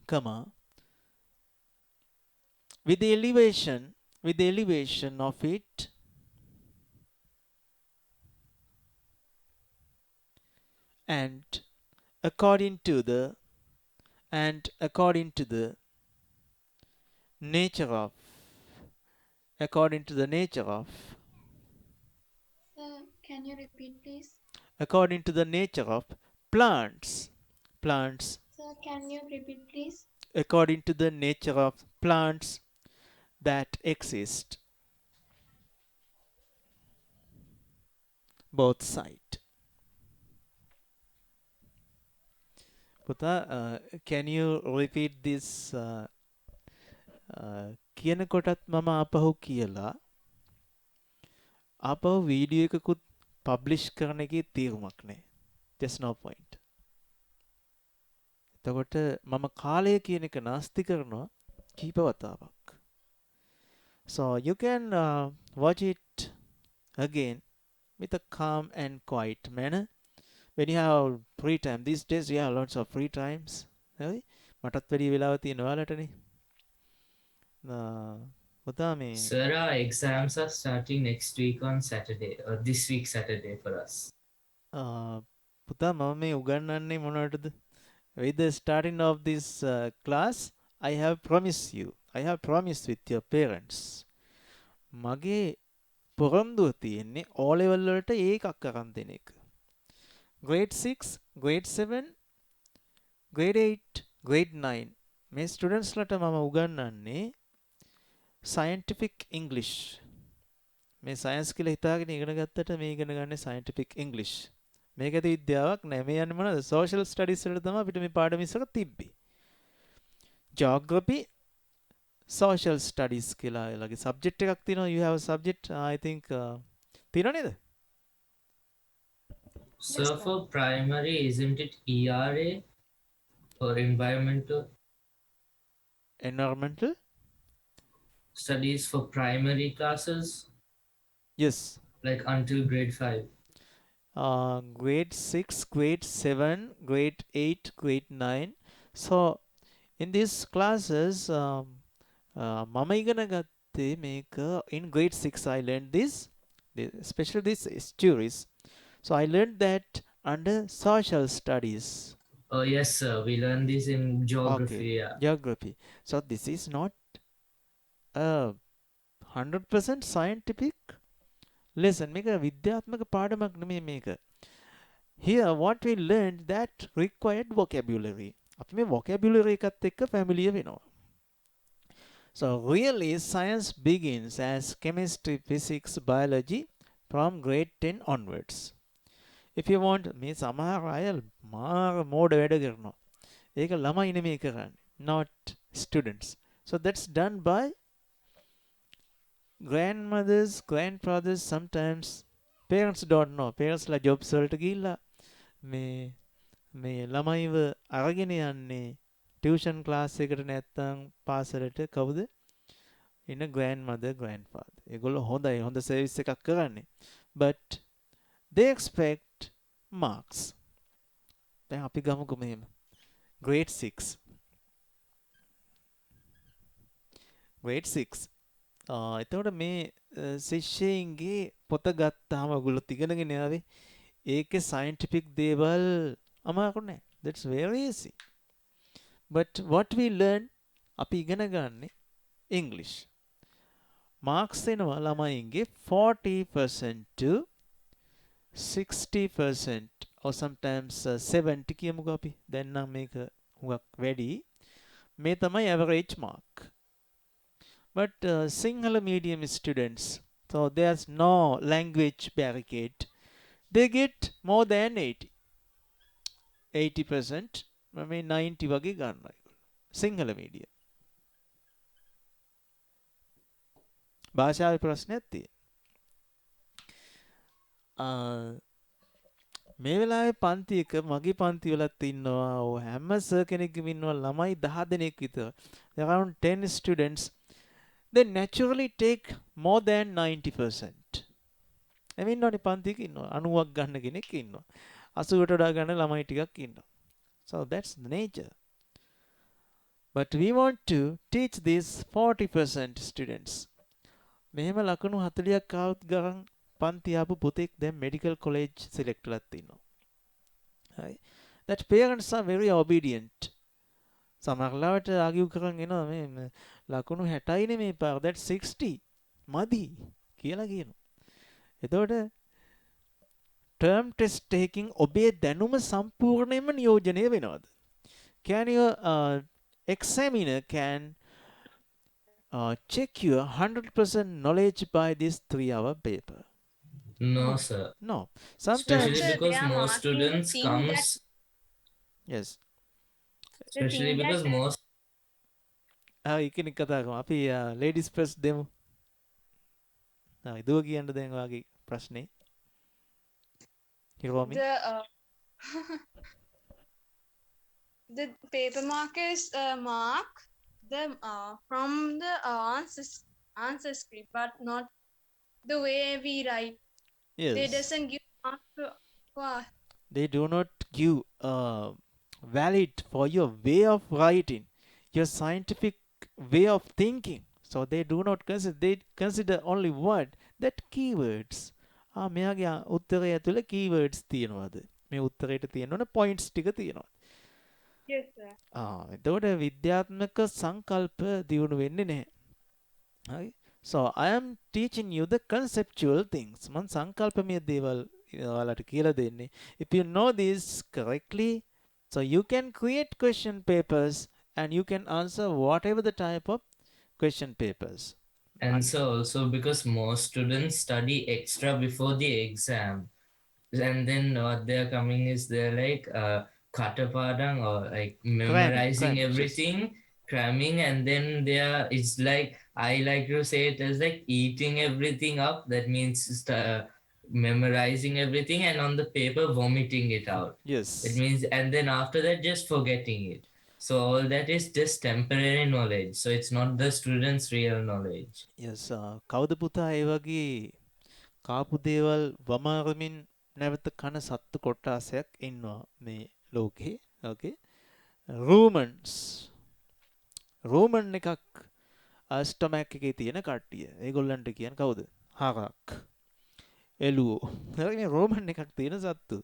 comma, with the elevation of it, and according to the nature of Can you repeat, please? According to the nature of plants. Sir, can you repeat, please? According to the nature of plants that exist both sides. Puta, can you repeat this කියන කොටත් මම ආපහු කියලා ආපහු video එකකුත් publish කරන එකේ තීරුමක් නැහැ. There's no point. එතකොට මම කාලය කියන එක නාස්ති කරනවා කීප වතාවක්. So you can watch it again with a calm and quiet manner when you have free time. These days you have lots of free times. Really? මටත් වැඩි වෙලාව තියෙනවා ඔයාලටනේ. Sir, our exams are starting next week on Saturday, or this week Saturday for us. පුතා මම මේ උගන්වන්නේ මොනවටද? With the starting of this class, I have promised with your parents. මගේ පොරොන්දුව තියෙන්නේ O level වලට ඒකක් අරන් දෙන එක. Grade 6, grade 7, grade 8, grade 9 මේ ස්ටුඩන්ට්ස් ලට මම උගන්වන්නේ scientific English. මේ සයන්ස් කියලා හිතාගෙන ඉගෙන ගත්තට මේ ඉගෙන ගන්න scientific English. මේක ඇති විද්‍යාවක් නෑ. මේ යන්නේ මොනවද? social studies වලට තමයි අපිට මේ පාඩම ඉස්සර තිබ්බේ. geography, social studies කියලා එලගේ subject එකක් තියෙනවා. You have a subject, I think තියෙනව නේද? So for primary, isn't it ERA or environmental studies for primary classes? Yes. Like until grade 5. grade 6, grade 7, grade 8, grade 9. So in these classes, මම ඉගෙන ගත්තේ මේක in grade 6 I learned especially this Estuaries. So I learned that under social studies. Oh yes, sir. We learned this in Okay, geography. Yeah. geography. So this is not a 100% scientific lesson. මේක විද්‍යාත්මක පාඩමක් නෙමෙයි මේක. Here what we learned that required vocabulary. අපි මේ vocabulary එකත් එක්ක familiar වෙනවා. So really science begins as chemistry, physics, biology from grade 10 onwards. If you want මේ සමහර අය මාර මෝඩ වැඩ කරනවා. ඒක ළමයි නෙමෙයි කරන්නේ. Not students. So that's done by grandmothers, grandfathers, sometimes parents don't know. Parents ලා jobs වලට ගිහිල්ලා මේ ළමයිව අරගෙන යන්නේ ටියුෂන් ක්ලාස් එකට නැත්තම් පාසලට කවුද? ඉන්න grandmother, grandfather. ඒගොල්ලෝ හොඳයි හොඳ සර්විස් එකක් කරන්නේ. But they expect marks. දැන් අපි ගමුකෝ මෙහෙම. grade 6. grade 6. එතකොට මේ ශිෂ්‍යයින්ගේ පොත ගත්තාම ඔයගොල්ලෝ ඉගෙනගෙන ආවේ ඒකේ scientific දේවල් අමාරු නෑ. That's very easy. But what we learn අපි ඉගෙන ගන්නේ English. Marks එනවා ළමයින්ගේ 40% to 60% or sometimes 70 කියමුකෝ අපි. දැන් නම් මේක හුඟක් වැඩි. මේ තමයි average mark. But Sinhala medium students, so there's no language barricade. They get more than 80. 80%, I mean 90 වගේ ගන්නවා. Sinhala medium. භාෂාවේ ප්‍රශ්නයක් තියෙනවා. මේ වෙලාවේ පන්ති එක මගේ පන්ති වලත් ඉන්නවා. හැම සර් කෙනෙක්ගෙම ඉන්නවා ළමයි 10 දෙනෙක් විතර. Around 10 students. They naturally take more than 90%. එමෙ ඉන්නවනේ පන්තියක ඉන්නවා 90ක් ගන්න කෙනෙක් ඉන්නවා 80ට වඩා ගන්න ළමයි ටිකක් ඉන්නවා. So that's the nature. But we want to teach these 40% students. මෙහෙම ලකුණු 40ක් ආවොත් ගරන් පන්ති ආපු පුතෙක් දැන් medical college select කරලා තිනවා. Right? That parents are very obedient. සමහරවිට ආගියු කරන් එනවා මේ ලකුණු 60යි නෙමේ පාර that 60 මදි කියලා කියනවා. එතකොට term test taking ඔබේ දැනුම සම්පූර්ණයෙන්ම නියෝජනය වෙනවද? Can your examiner can check your 100% knowledge by this 3-hour paper? No, sir. No. Sometimes Especially because most students comes. Yes. Especially because most. ඉක්කෙනෙක් කතා කරමු. අපි ladies first දෙමු. දුව කියන්න දැන් ඔයාගේ ප්‍රශ්නේ. හිරෝමි. The paper markers mark the from the answer script, but not the way we write. Yes. They doesn't give mark for They do not give valid for your way of writing, your scientific way of thinking. So they do not consider. They consider only what that keywords. මෙයාගේ උත්තරය ඇතුලේ keywords තියෙනවද? මේ උත්තරයට තියෙනවනේ points ටික තියෙනවා. yes sir. එතකොට විද්‍යාත්මක සංකල්ප දියුණු වෙන්නේ නැහැ. හරි? So I am teaching you the conceptual things. මම සංකල්පමය දේවල් ඔයාලට කියලා දෙන්නේ. If you know this correctly, so you can create question papers and you can answer whatever the type of question papers. And so also because most students study extra before the exam, and then what they're coming is they're like katapadang or like memorizing cramming, everything, cramming, and then it's like I like to say it as like eating everything up. That means memorizing everything and on the paper vomiting it out. Yes. It means, and then after that just forgetting it. So all that is just temporary knowledge. So it's not the student's real knowledge. Yes. කවුද පුතා ඒ වගේ කාපු දේවල් වමාරමින් නැවත කන සත්තු කොටාසයක් ඉන්නවා මේ ලෝකේ. ඕකේ. රූමන්ස්. රූමන් එකක් ස්ටොමැක් එකේ තියෙන කට්ටිය. ඒගොල්ලන්ට කියන කවුද? හරක්. එළුවෝ. හරි මේ රෝමන් එකක් තියෙන සත්තු.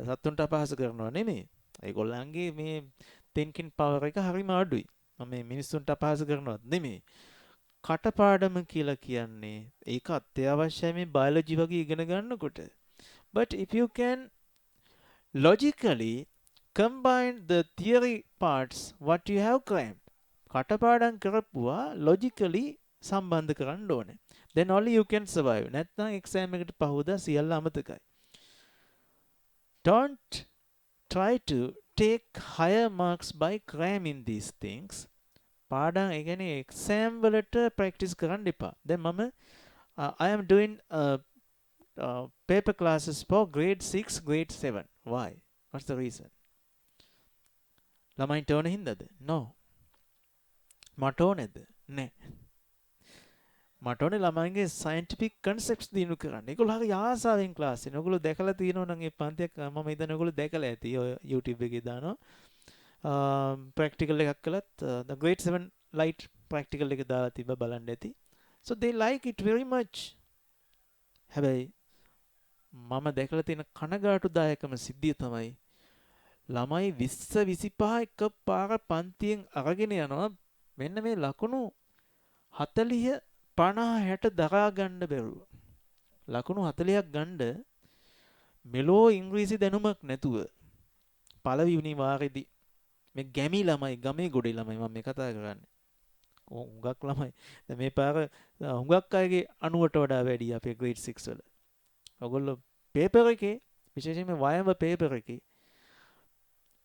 සත්තුන්ට අපහාස කරනවා නෙමෙයි. ඒගොල්ලන්ගේ මේ thinking power එක හරිම අඩුයි. මම මේ මිනිස්සුන්ට අපහාස කරනවත් නෙමෙයි. කටපාඩම කියලා කියන්නේ ඒක අත්‍යවශ්‍යයි මේ බයොලොජි වගේ ඉගෙන ගන්නකොට. But if you can logically combine the theory parts what you have crammed, කටපාඩම් කරපුවා logically සම්බන්ධ කරන්න ඕනේ. Then only you can survive. නැත්නම් exam එකට පහුවදා සියල්ල අමතකයි. Don't try to take higher marks by cramming these things. පාඩම් ඒ කියන්නේ exam වලට practice කරන්න එපා. දැන් මම I am doing paper classes for grade 6, grade 7. Why? What's the reason? ළමයින්ට ඕන හින්දාද? No. මට ඕනේද? නෑ. මට ඕනේ ළමයින්ගේ scientific concepts දිනු කරන්න. ඒගොල්ලෝ හරි ආසාවෙන් ක්ලාස් එනවා. ඔයගොල්ලෝ දැකලා තියෙනවා නම් මේ පන්තියක් මම හිතන්නේ ඔයගොල්ලෝ දැකලා ඇති. ඔය YouTube එකේ දානවා. practical එකක් කළත් the grade 7 light practical එක දාලා තිබ්බ බලන්න ඇති. So they like it very much. හැබැයි මම දැකලා තියෙන කනගාටුදායකම සිද්ධිය තමයි ළමයි 20 25 එක පාර පන්තියෙන් අරගෙන යනවා මෙන්න මේ ලකුණු 40 50 60 දරා ගන්න බැරුව. ලකුණු 40ක් ගන්න මෙලෝ ඉංග්‍රීසි දැනුමක් නැතුව පළවෙනි වාරෙදී මේ ගැමි ළමයි ගමේ ගොඩේ ළමයි මම මේ කතා කරන්නේ. හුඟක් ළමයි. දැන් මේ පාර හුඟක් අයගේ 90ට වඩා වැඩි අපේ grade 6 වල. ඔයගොල්ලෝ පේපර් එකේ විශේෂයෙන්ම වයඹ පේපර් එකේ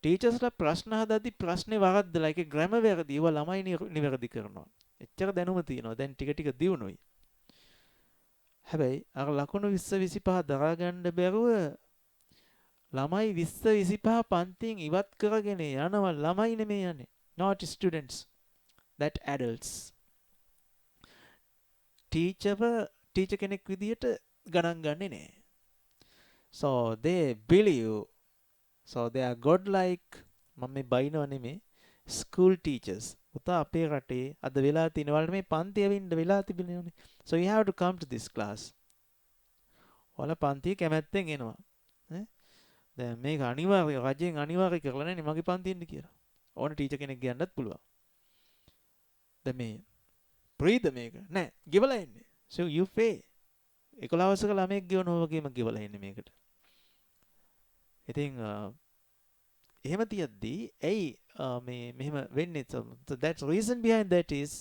ටීචර්ස්ලා ප්‍රශ්න හදද්දි ප්‍රශ්නේ වරද්දලා ඒකේ ග්‍රැමර් වැරදි ඒවා ළමයි නිවැරදි කරනවා. එච්චර දැනුම තියෙනවා. දැන් ටික ටික දියුණුයි. හැබැයි අර ලකුණු 20 25 දරා ගන්න බැරුව ළමයි 20 25 පන්තියෙන් ඉවත් කරගෙන යනවා. ළමයි නෙමෙයි යන්නේ. Not students. That adults. teacher කෙනෙක් විදියට ගණන් ගන්නේ නැහැ. So they believe. So they are godlike. මම මේ බයිනව නෙමෙයි. School teachers. උතා අපේ රටේ අද වෙලා තියෙන වලට මේ පන්ති ඇවින්න වෙලා තිබෙනවනේ. So you have to come to this class. ඔයාලා පන්තිය කැමැත්තෙන් එනවා. නේ? දැන් මේක අනිවාර්ය රජෙන් අනිවාර්ය කරලා නැනේ මගේ පන්තියෙන්ද කියලා. ඕන ටීචර් කෙනෙක් කියන්නත් පුළුවන්. දැන් මේ ප්‍රීද මේක නෑ ගෙවලා එන්නේ. So you pay. 11 වසරක ළමෙක් ගෙවනවා වගේම ගෙවලා එන්නේ මේකට. ඉතින් එහෙම තියද්දී ඇයි මේ මෙහෙම වෙන්නේ? So that's reason behind that is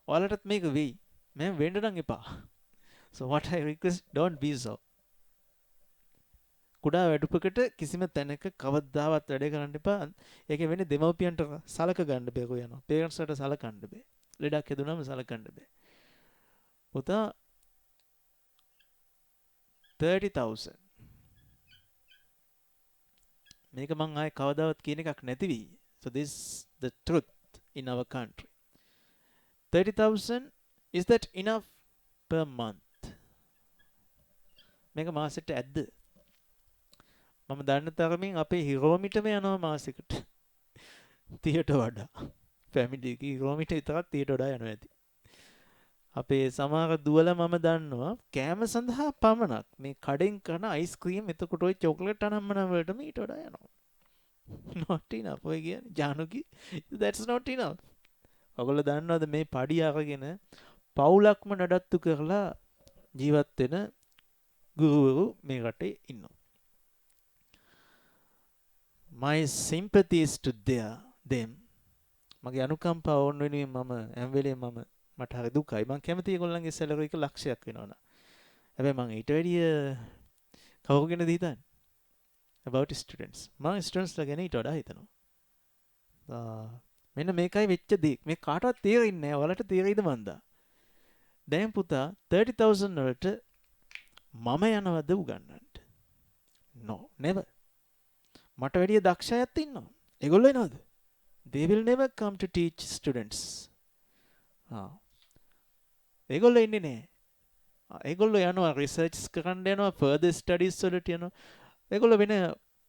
ඔයාලටත් මේක වෙයි. මම වෙන්න නම් එපා. So what I request, don't be so. කුඩා වැඩපකට කිසිම තැනක කවදාවත් වැඩ කරන්න එපා. ඒකේ වෙන්නේ දෙමව්පියන්ට සලක ගන්න බැරුව යනවා. parents ට සලකන්න බෑ. ලෙඩක් හැදුනම සලකන්න බෑ. පුතා 30,000 මේක මං ආයේ කවදාවත් කියන එකක් නැති වෙයි. So this the truth in our country. 30,000 is that enough per month? මේක මාසෙට ඇද්ද? මම දන්න තරමින් අපේ හිරෝමිටම යනවා මාසෙකට 30ට වඩා. ෆැමිලි එකේ හිරෝමිට විතරක් 30ට වඩා යනවා ඇති. අපේ සමහර දුවල මම දන්නවා කෑම සඳහා පමණක් මේ කඩෙන් කරන අයිස්ක්‍රීම් එතකොට ওই චොක්ලට් අනම්මන වලටම ඊට වඩා යනවා. Not enough. ඔය කියන්නේ ජානුකි that's not enough. ඔයගොල්ලෝ දන්නවද මේ පඩි අරගෙන පවුලක්ම නඩත්තු කරලා ජීවත් වෙන ගුරුවරු මේ රටේ ඉන්නවා. My sympathies to them. මගේ අනුකම්පාව ඕන වෙනුවෙන් මම හැම වෙලේම මට හරි දුකයි. මම කැමති ඒගොල්ලන්ගේ සැලරි එක ලක්ෂයක් වෙනවනම්. හැබැයි මම ඊට වැඩිය කවුරු ගැනද හිතන්නේ? About students. මම students ලා ගැන ඊට වඩා හිතනවා. මෙන්න මේකයි වෙච්ච දේ. මේ කාටවත් තේරෙන්නේ නැහැ. ඔයාලට තේරෙයිද මන්දා? දැන් පුතා 30,000 වලට මම යනවද උගන්නන්නට? No, never. මට වැඩිය දක්ෂ අයත් ඉන්නවා. ඒගොල්ලෝ එනවද? They will never come to teach students. ඒගොල්ලෝ ඉන්නේ නැහැ. ඒගොල්ලෝ යනවා රිසර්ච්ස් කරන්න යනවා further studies වලට යනවා. ඒගොල්ලෝ වෙන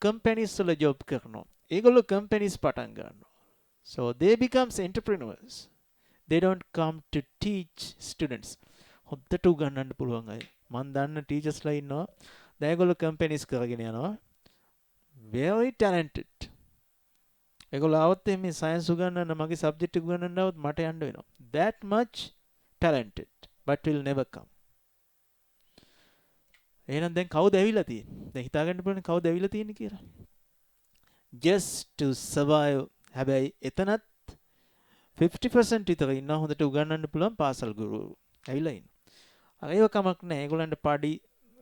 companies වල job කරනවා. ඒගොල්ලෝ companies පටන් ගන්නවා. So they becomes entrepreneurs. They don't come to teach students. හොද්දට උගන්වන්න පුළුවන් අය. මම දන්න ටීචර්ස්ලා ඉන්නවා. දැන් ඒගොල්ලෝ companies කරගෙන යනවා. Very talented. ඒගොල්ලෝ ආවොත් මේ සයන්ස් උගන්වන්න මගේ සබ්ජෙක්ට් එක උගන්වන්න ආවොත් මට යන්න වෙනවා. That much talented but will never come. එහෙනම් දැන් කවුද ඇවිල්ලා තියෙන්නේ? දැන් හිතාගන්න පුළුවන් කවුද ඇවිල්ලා තියෙන්නේ කියලා. Just to survive. හැබැයි එතනත් 50% විතර ඉන්නවා හොඳට උගන්වන්න පුළුවන් පාසල් ගුරු. ඇවිල්ලා ඉන්නවා. ඒව කමක් නැහැ. ඒගොල්ලන්ට පඩි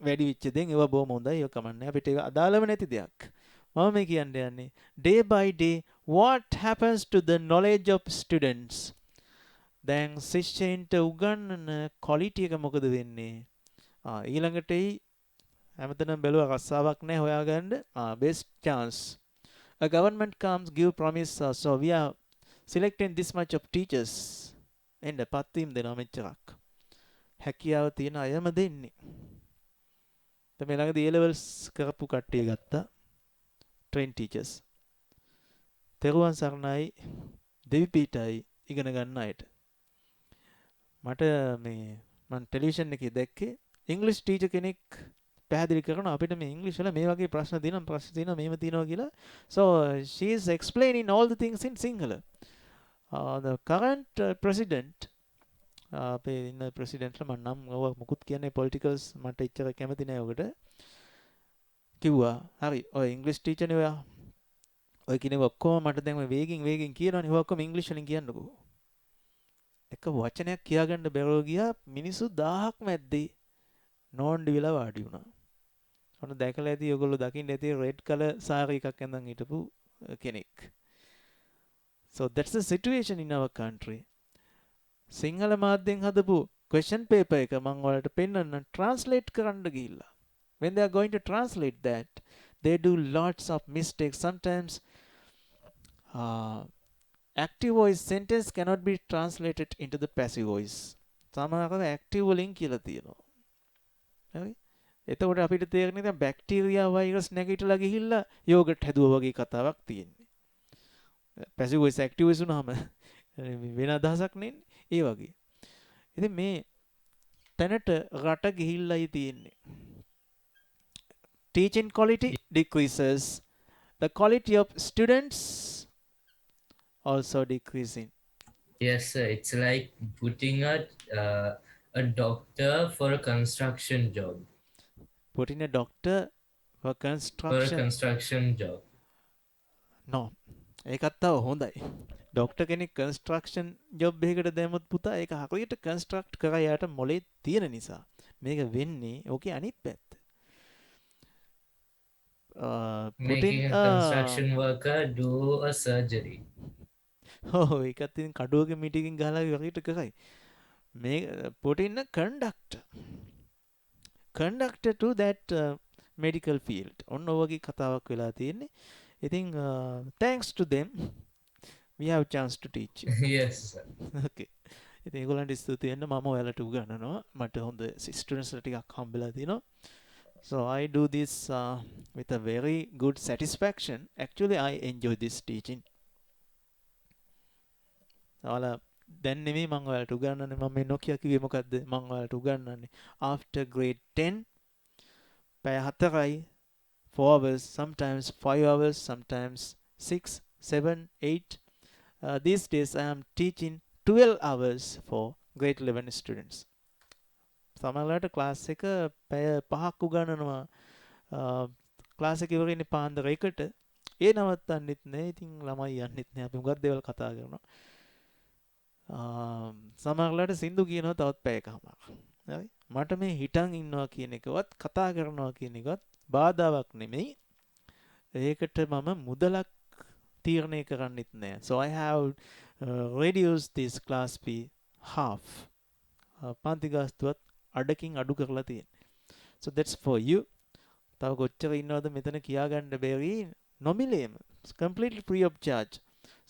වැඩි වෙච්ච දෙන් ඒව බොහොම හොඳයි. ඒව කමක් නැහැ. අපිට ඒක අදාළව නැති දෙයක්. මම මේ කියන්න යන්නේ day by day what happens to the knowledge of students. දැන් ශිෂ්‍යයින්ට උගන්වන quality එක මොකද වෙන්නේ? ඊළඟට හැමතැනම බැලුවා රස්සාවක් නැහැ හොයාගන්න. Best chance. A government comes give promise so we are selecting this much of teachers. එන්න පත්වීම් දෙනවා මෙච්චරක්. හැකියාව තියෙන අයම දෙන්නේ. දැන් මේ ළඟදී A levels කරපු කට්ටිය ගත්තා. train teachers. තෙරුවන් සරණයි දෙවි පීඨයි ඉගෙන ගන්න අයට. මට මේ මම ටෙලිවිෂන් එකේ දැක්කේ ඉංග්‍රීසි ටීචර් කෙනෙක් පැහැදිලි කරනවා අපිට මේ ඉංග්‍රීසි වල මේ වගේ ප්‍රශ්න තියෙනවා මේව තියෙනවා කියලා. So she is explaining all the things in Sinhala. The current president අපේ ඉන්න ප්‍රෙසිඩන්ට්ලා මම නම් ඔය මුකුත් කියන්නේ පොලිටිකල්ස් මට එච්චර කැමති නෑ ඔකට. කිව්වා හරි ඔය ඉංග්‍රීසි ටීචර් නේ ඔයා. ඔය කියන්නේ ඔක්කොම මට දැන් ඔය වේගෙන් කියනවනේ ඔය ඔක්කොම ඉංග්‍රීසි වලින් කියන්නකෝ. එක වචනයක් කියාගන්න බැරුව ගියා මිනිස්සු 1000ක් මැද්දේ නෝන්ඩි වෙලා වාඩි වුණා. ඔන්න දැකලා ඇති ඔයගොල්ලෝ දකින්න ඇති රෙඩ් කලර් සාරි එකක් ඇඳන් හිටපු කෙනෙක්. So that's the situation in our country. Sinhala මාධ්‍යෙන් හදපු question paper එක මම ඔයාලට පෙන්නන්න translate කරන්න ගිහිල්ලා. When they are going to translate that, they do lots of mistakes. Sometimes active voice sentence cannot be translated into the passive voice. සමහරව active වලින් කියලා තියෙනවා. හරි? එතකොට අපිට තේරෙන්නේ දැන් බැක්ටීරියා වෛරස් නැගිටලා ගිහිල්ලා යෝගට් හැදුවා වගේ කතාවක් තියෙන්නේ. passive voice active voice උනහම වෙන අදහසක් නෙන්නේ. ඒ වගේ. ඉතින් මේ තැනට රට ගිහිල්ලායි තියෙන්නේ. Teaching quality decreases. The quality of students also decreasing. Yes, sir. It's like putting a doctor for a construction job. Putting a doctor for For a construction. construction job. No. ඒකත් තව හොඳයි. ඩොක්ටර් කෙනෙක් construction job එකකට දැම්මොත් පුතා ඒක හරියට කන්ස්ට්‍රක්ට් කරා යාට මොලේ තියෙන නිසා. මේක වෙන්නේ ඕකේ අනිත් පැත්ත. Making a construction worker do a surgery. ඔව් ඒකත් ඉතින් කඩුවක මිටිකින් ගහලා වගේට කරයි. මේ putting a conductor to that medical field. ඔන්න ඔය වගේ කතාවක් වෙලා තියෙන්නේ. ඉතින් thanks to them we have chance to teach you. Yes, sir. Okay. ඉතින් ඒගොල්ලන්ට ස්තුති වෙන්න මම ඔයාලට උගන්වනවා. මට හොඳ students ලා ටිකක් හම්බෙලා තිනවා. So I do this with a very good satisfaction. Actually I enjoy this teaching. ඔයාලා දැන් නෙමෙයි මම ඔයාලට උගන්වන්නේ මම මේ Nokia කිව්වේ මොකද්ද මම ඔයාලට උගන්වන්නේ after grade 10 පැය 4යි 4 hours sometimes 5 hours sometimes 6 7 8 these days I am teaching 12 hours for grade 11 students. සමහරවිට ක්ලාස් එක පැය 5ක් උගන්වනවා. ක්ලාස් එක ඉවර වෙන්නේ පාන්දර 1ට. ඒ නවත්තන්නෙත් නෑ. ඉතින් ළමයි යන්නෙත් නෑ. අපි හුඟක් දේවල් කතා කරනවා. සමහරවිට සින්දු කියනවා තවත් පැය එකමාරක්. හරි? මට මේ හිටන් ඉන්නවා කියන එකවත් කතා කරනවා කියන එකවත් බාධාවක් නෙමෙයි. ඒකට මම මුදලක් තීරණය කරන්නෙත් නෑ. So I have reduced this class fee half. පන්ති ගාස්තුවත් අඩකින් අඩු කරලා තියෙනවා. So that's for you. තව කොච්චර ඉන්නවද මෙතන කියාගන්න බැරි නොමිලේම. It's completely free of charge.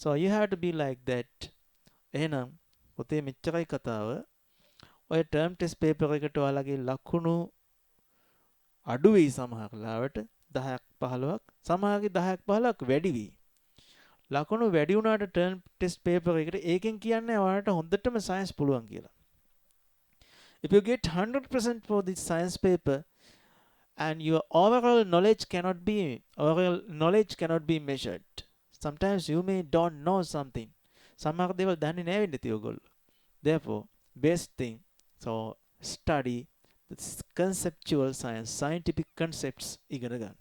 So you have to be like that. එහෙනම් පොතේ මෙච්චරයි කතාව. ඔය ටර්ම් ටෙස්ට් පේපර් එකට ඔයාලගේ ලකුණු අඩු වෙයි සමහර ලාවට 10ක් 15ක් සමහරගේ 10ක් 15ක් වැඩි වෙයි. ලකුණු වැඩි වුණාට ටර්ම් ටෙස්ට් පේපර් එකට ඒකෙන් කියන්නේ ඔයාලට හොඳටම සයන්ස් පුළුවන් කියලා. If you get 100% for this science paper and your overall knowledge cannot be measured. Sometimes you may don't know something. සමහර දේවල් දන්නේ නැහැ වෙන්න තිය ඔයගොල්ලෝ. Therefore, best thing, so study this conceptual science, scientific concepts ඉගෙන ගන්න.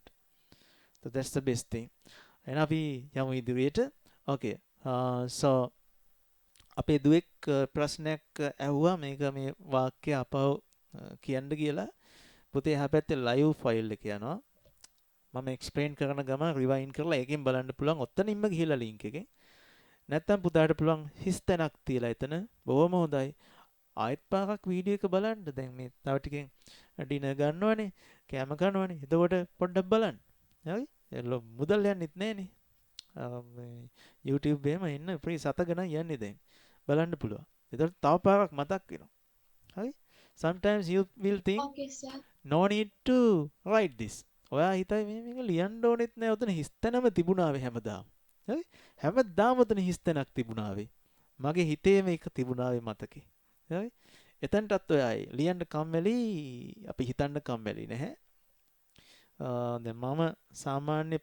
So that's the best thing. එහෙනම් අපි යමු ඉදිරියට. Okay. So අපේ දුවෙක් ප්‍රශ්නයක් ඇහුවා මේක මේ වාක්‍ය අපව කියන්න කියලා. පුතේ එහා පැත්තේ live file එක යනවා. මම explain කරන ගම rewind කරලා ඒකෙන් බලන්න පුළුවන්. ඔතනින්ම ගිහිලා link එකෙන්. නැත්තම් පුතාට පුළුවන් හිස් තැනක් තියලා එතන බොහොම හොඳයි. ආයෙත් පාරක් වීඩියෝ එක බලන්න. දැන් මේ තව ටිකෙන් ඩිනර් ගන්නවනේ, කෑම කනවනේ. එතකොට පොඩ්ඩක් බලන්න. හරි? මුදල් යන්නෙත් නෑනේ. YouTube එකේම ඉන්න free සත ගණන් යන්නේ දැන්. බලන්න පුළුවන්. එතකොට තව පාරක් මතක් වෙනවා. හරි? Sometimes you will think Okay, sir. no need to write this. ඔයා හිතයි මේක ලියන්න ඕනෙත් නෑ. උතන හිස්තැනම තිබුණාවේ හැමදාම. හරි? හැමදාම උතන හිස්තැනක් තිබුණාවේ. මගේ හිතේ මේක තිබුණාවේ මතකේ. හරි? එතනටත් ඔයයි ලියන්න කම්මැලි, අපි හිතන්න කම්මැලි නැහැ. දැන් මම සාමාන්‍ය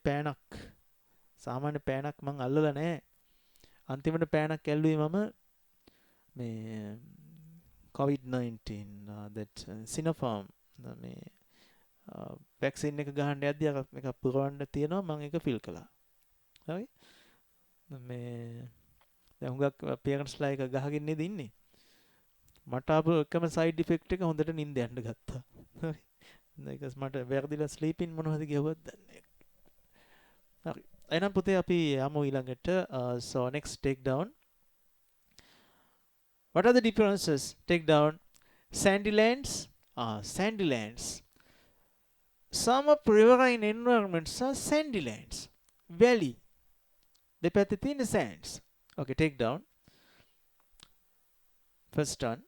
පෑනක් මං අල්ලලා නැහැ. අන්තිමට පෑනක් ඇල්ලුවේ මම මේ COVID-19 that Sinopharm මේ වැක්සින් එක ගහන්න යද්දී අර මේක පුරවන්න තියෙනවා මම ඒක ෆිල් කළා. හරි? මේ දැන් හුඟක් පේරන්ට්ස්ලා එක ගහගෙන නේද ඉන්නේ. මට ආපු එකම සයිඩ් ඉෆෙක්ට් එක හොඳට නිින්ද යන්න ගත්තා. හරි? ඒක මට වැරදිලා ස්ලීපින් මොනවද කියවුවත් දන්නේ නැහැ. හරි. එහෙනම් පුතේ අපි යමු ඊළඟට. So next take down. What are the differences? Take down sandy lands. Sandy lands. Some of riverine environments are sandy lands. Valley. දෙපැත්තේ තියෙන sands. Okay, take down. First one.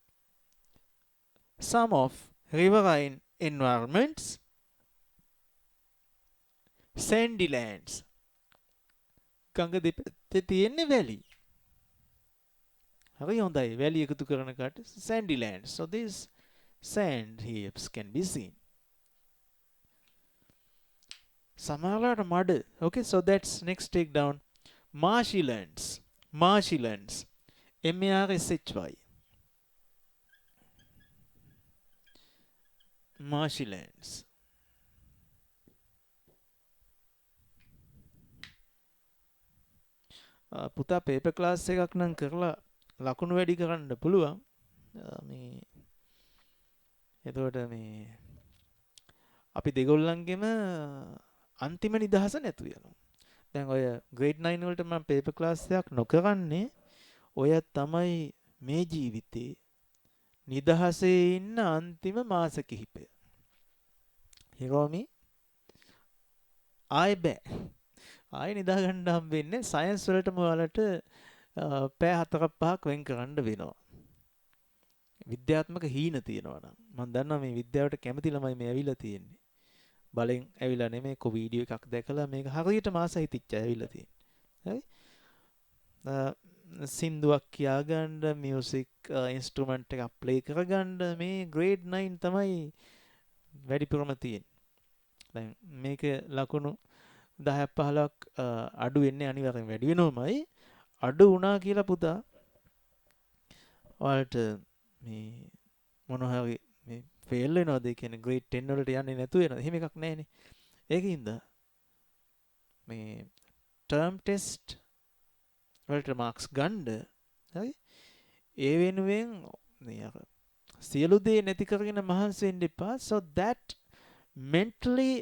Some of riverine environments, sandy lands. ගඟ දෙපැත්තේ තියෙන valley. හරි හොඳයි. valley එකතු කරන කට sandy lands. So these sand heaps can be seen. සමහරවිට මඩ. Okay, so that's next take down. Marshy lands. Marshy lands. M-A-R-S-H-Y. Marshy lands. පුතා පේපර් ක්ලාස් එකක් නම් කරලා ලකුණු වැඩි කරන්න පුළුවන්. මේ එතකොට මේ අපි දෙගොල්ලන්ගෙම අන්තිම නිදහස නැතු වෙනවා. දැන් ඔය grade 9 වලට මම පේපර් ක්ලාස් එකක් නොකරන්නේ ඔය තමයි මේ ජීවිතේ නිදහසේ ඉන්න අන්තිම මාස කිහිපය. හිරෝමි ආයෙ බෑ. ආයෙ නිදා ගන්න හම්බෙන්නේ සයන්ස් වලටම ඔයාලට පැය 4ක් 5ක් වෙන් කරන්න වෙනවා. විද්‍යාත්මක හීන තියෙනවා නම් මම දන්නවා මේ විද්‍යාවට කැමති ළමයි මේ ඇවිල්ලා තියෙන්නේ. බලෙන් ඇවිල්ලා නෙමෙයි කො වීඩියෝ එකක් දැකලා මේක හරියට මාස හිතිච්ච ඇවිල්ලා තියෙන්නේ. හරි? සින්දුවක් කියාගන්න මියුසික් ඉන්ස්ට්‍රුමන්ට් එකක් ප්ලේ කරගන්න මේ grade 9 තමයි වැඩිපුරම තියෙන්නේ. දැන් මේක ලකුණු 10ක් 15ක් අඩු වෙන්නේ අනිවාර්යෙන් වැඩි වෙනවමයි. අඩු වුණා කියලා පුතා ඔයාලට මේ මොන හරි මේ ෆේල් වෙනවද ඒ කියන්නේ grade 10 වලට යන්නේ නැතු වෙනවද? එහෙම එකක් නැහැනේ. ඒකින්ද මේ term test වලට marks ගන්න හරි ඒ වෙනුවෙන් මේ අර සියලු දේ නැති කරගෙන මහන්සි වෙන්න එපා. So that mentally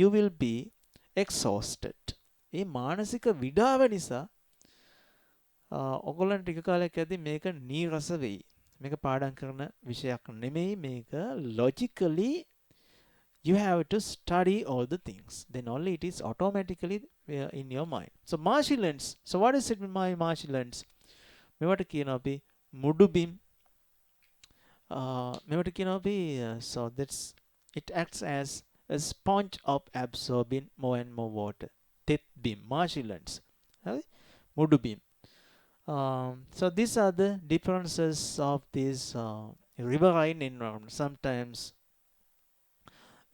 you will be exhausted. මේ මානසික විඩාව නිසා ඔයගොල්ලන් ටික කාලයක් යද්දී මේක නීරස වෙයි. මේක පාඩම් කරන විෂයක් නෙමෙයි. මේක logically you have to study all the things. Then only it is automatically in your mind. So marshlands. So what is it with my marshlands? මේවට කියනවා අපි මුඩු බිම් මෙවට කියනවා අපි so that's it acts as a sponge of absorbing more and more water. තෙත් බිම් marshlands. හරි? මුඩු බිම්. So these are the differences of this riverine environment. Sometimes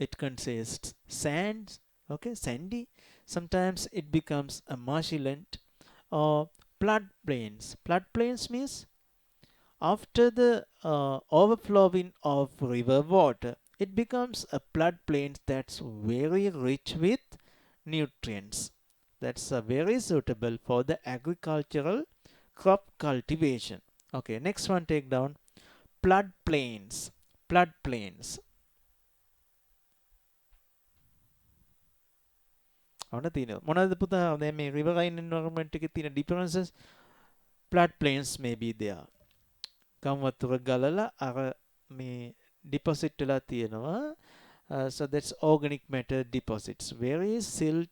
it consists sands, okay, sandy. Sometimes it becomes a marshland or floodplains. Floodplains means after the overflowing of river water, it becomes a floodplain that's very rich with nutrients. That's very suitable for the agricultural crop cultivation. Okay, next one take down floodplains. Floodplains. ඔන්න තියෙනවා. මොනවද පුතා දැන් මේ riverine environment එකේ තියෙන differences? Floodplains may be there. ගම් වතුර ගලලා අර මේ deposit වෙලා තියෙනවා. So that's organic matter deposits. Very silt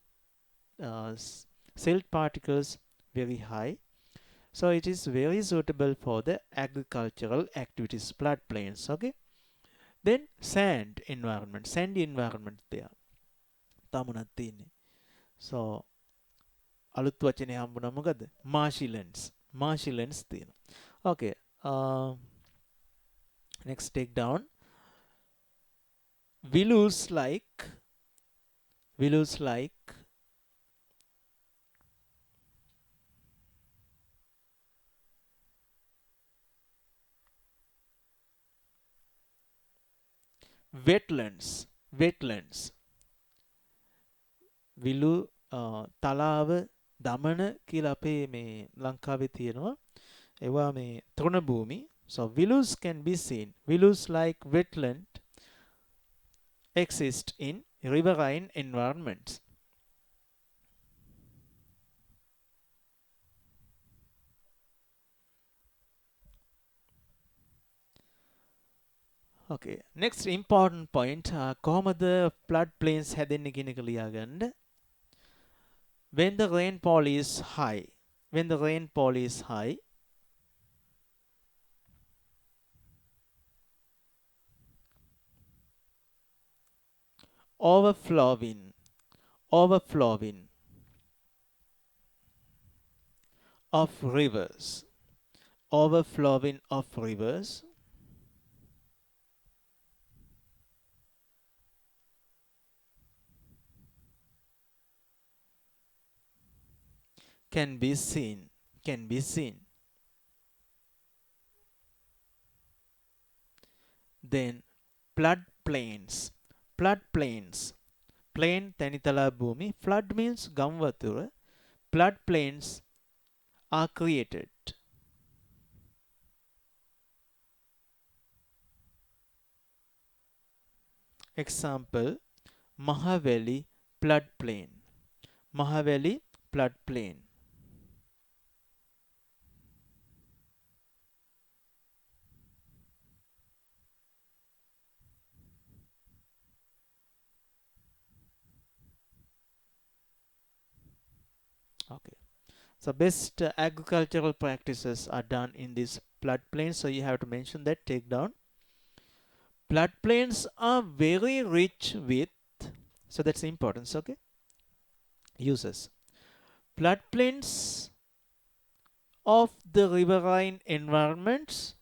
particles very high. So it is very suitable for the agricultural activities. Floodplains. Okay. Then sand environment. Sandy environment there. තමනක් තියෙන්නේ. So අලුත් වචනේ හම්බුණා මොකද? Marshlands. Marshlands තියෙනවා. Okay. Next take down willows like wetlands. willow තලාව දමන කියලා අපේ මේ ලංකාවේ තියෙනවා. ඒවා මේ තෘණ භූමි. So willows can be seen. Willows like wetland exist in riverine environments. Okay, next important point කොහොමද floodplains හැදෙන්නේ කියන එක ලියාගන්න. When the rainfall is high, overflowing of rivers can be seen. Then floodplains. Plain තැනිතලා භූමි. Flood means ගම් වතුර. Floodplains are created. Example, Mahaveli floodplain. Okay. So best agricultural practices are done in this floodplain. So you have to mention that. Take down. Floodplains are very rich with. So that's the importance. Okay. Uses. Floodplains of the riverine environments.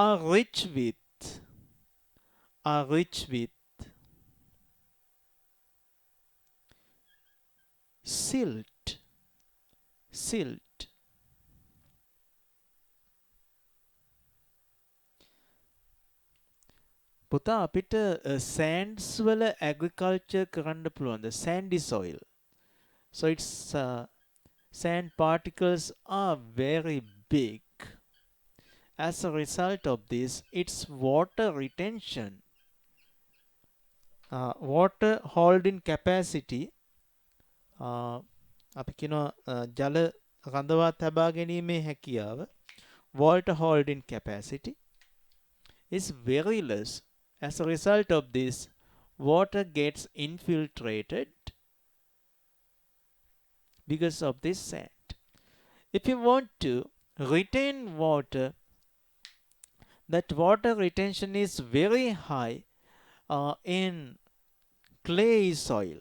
Are rich with silt. පුතා අපිට sands වල agriculture කරන්න පුළුවන්. The sandy soil. So its sand particles are very big. As a result of this, its water retention, water holding capacity, අපි කියනවා ජල රඳවා තබා ගැනීමේ හැකියාව, water holding capacity is very less. As a result of this, water gets infiltrated because of this sand. If you want to retain water, that water retention is very high in clay soil.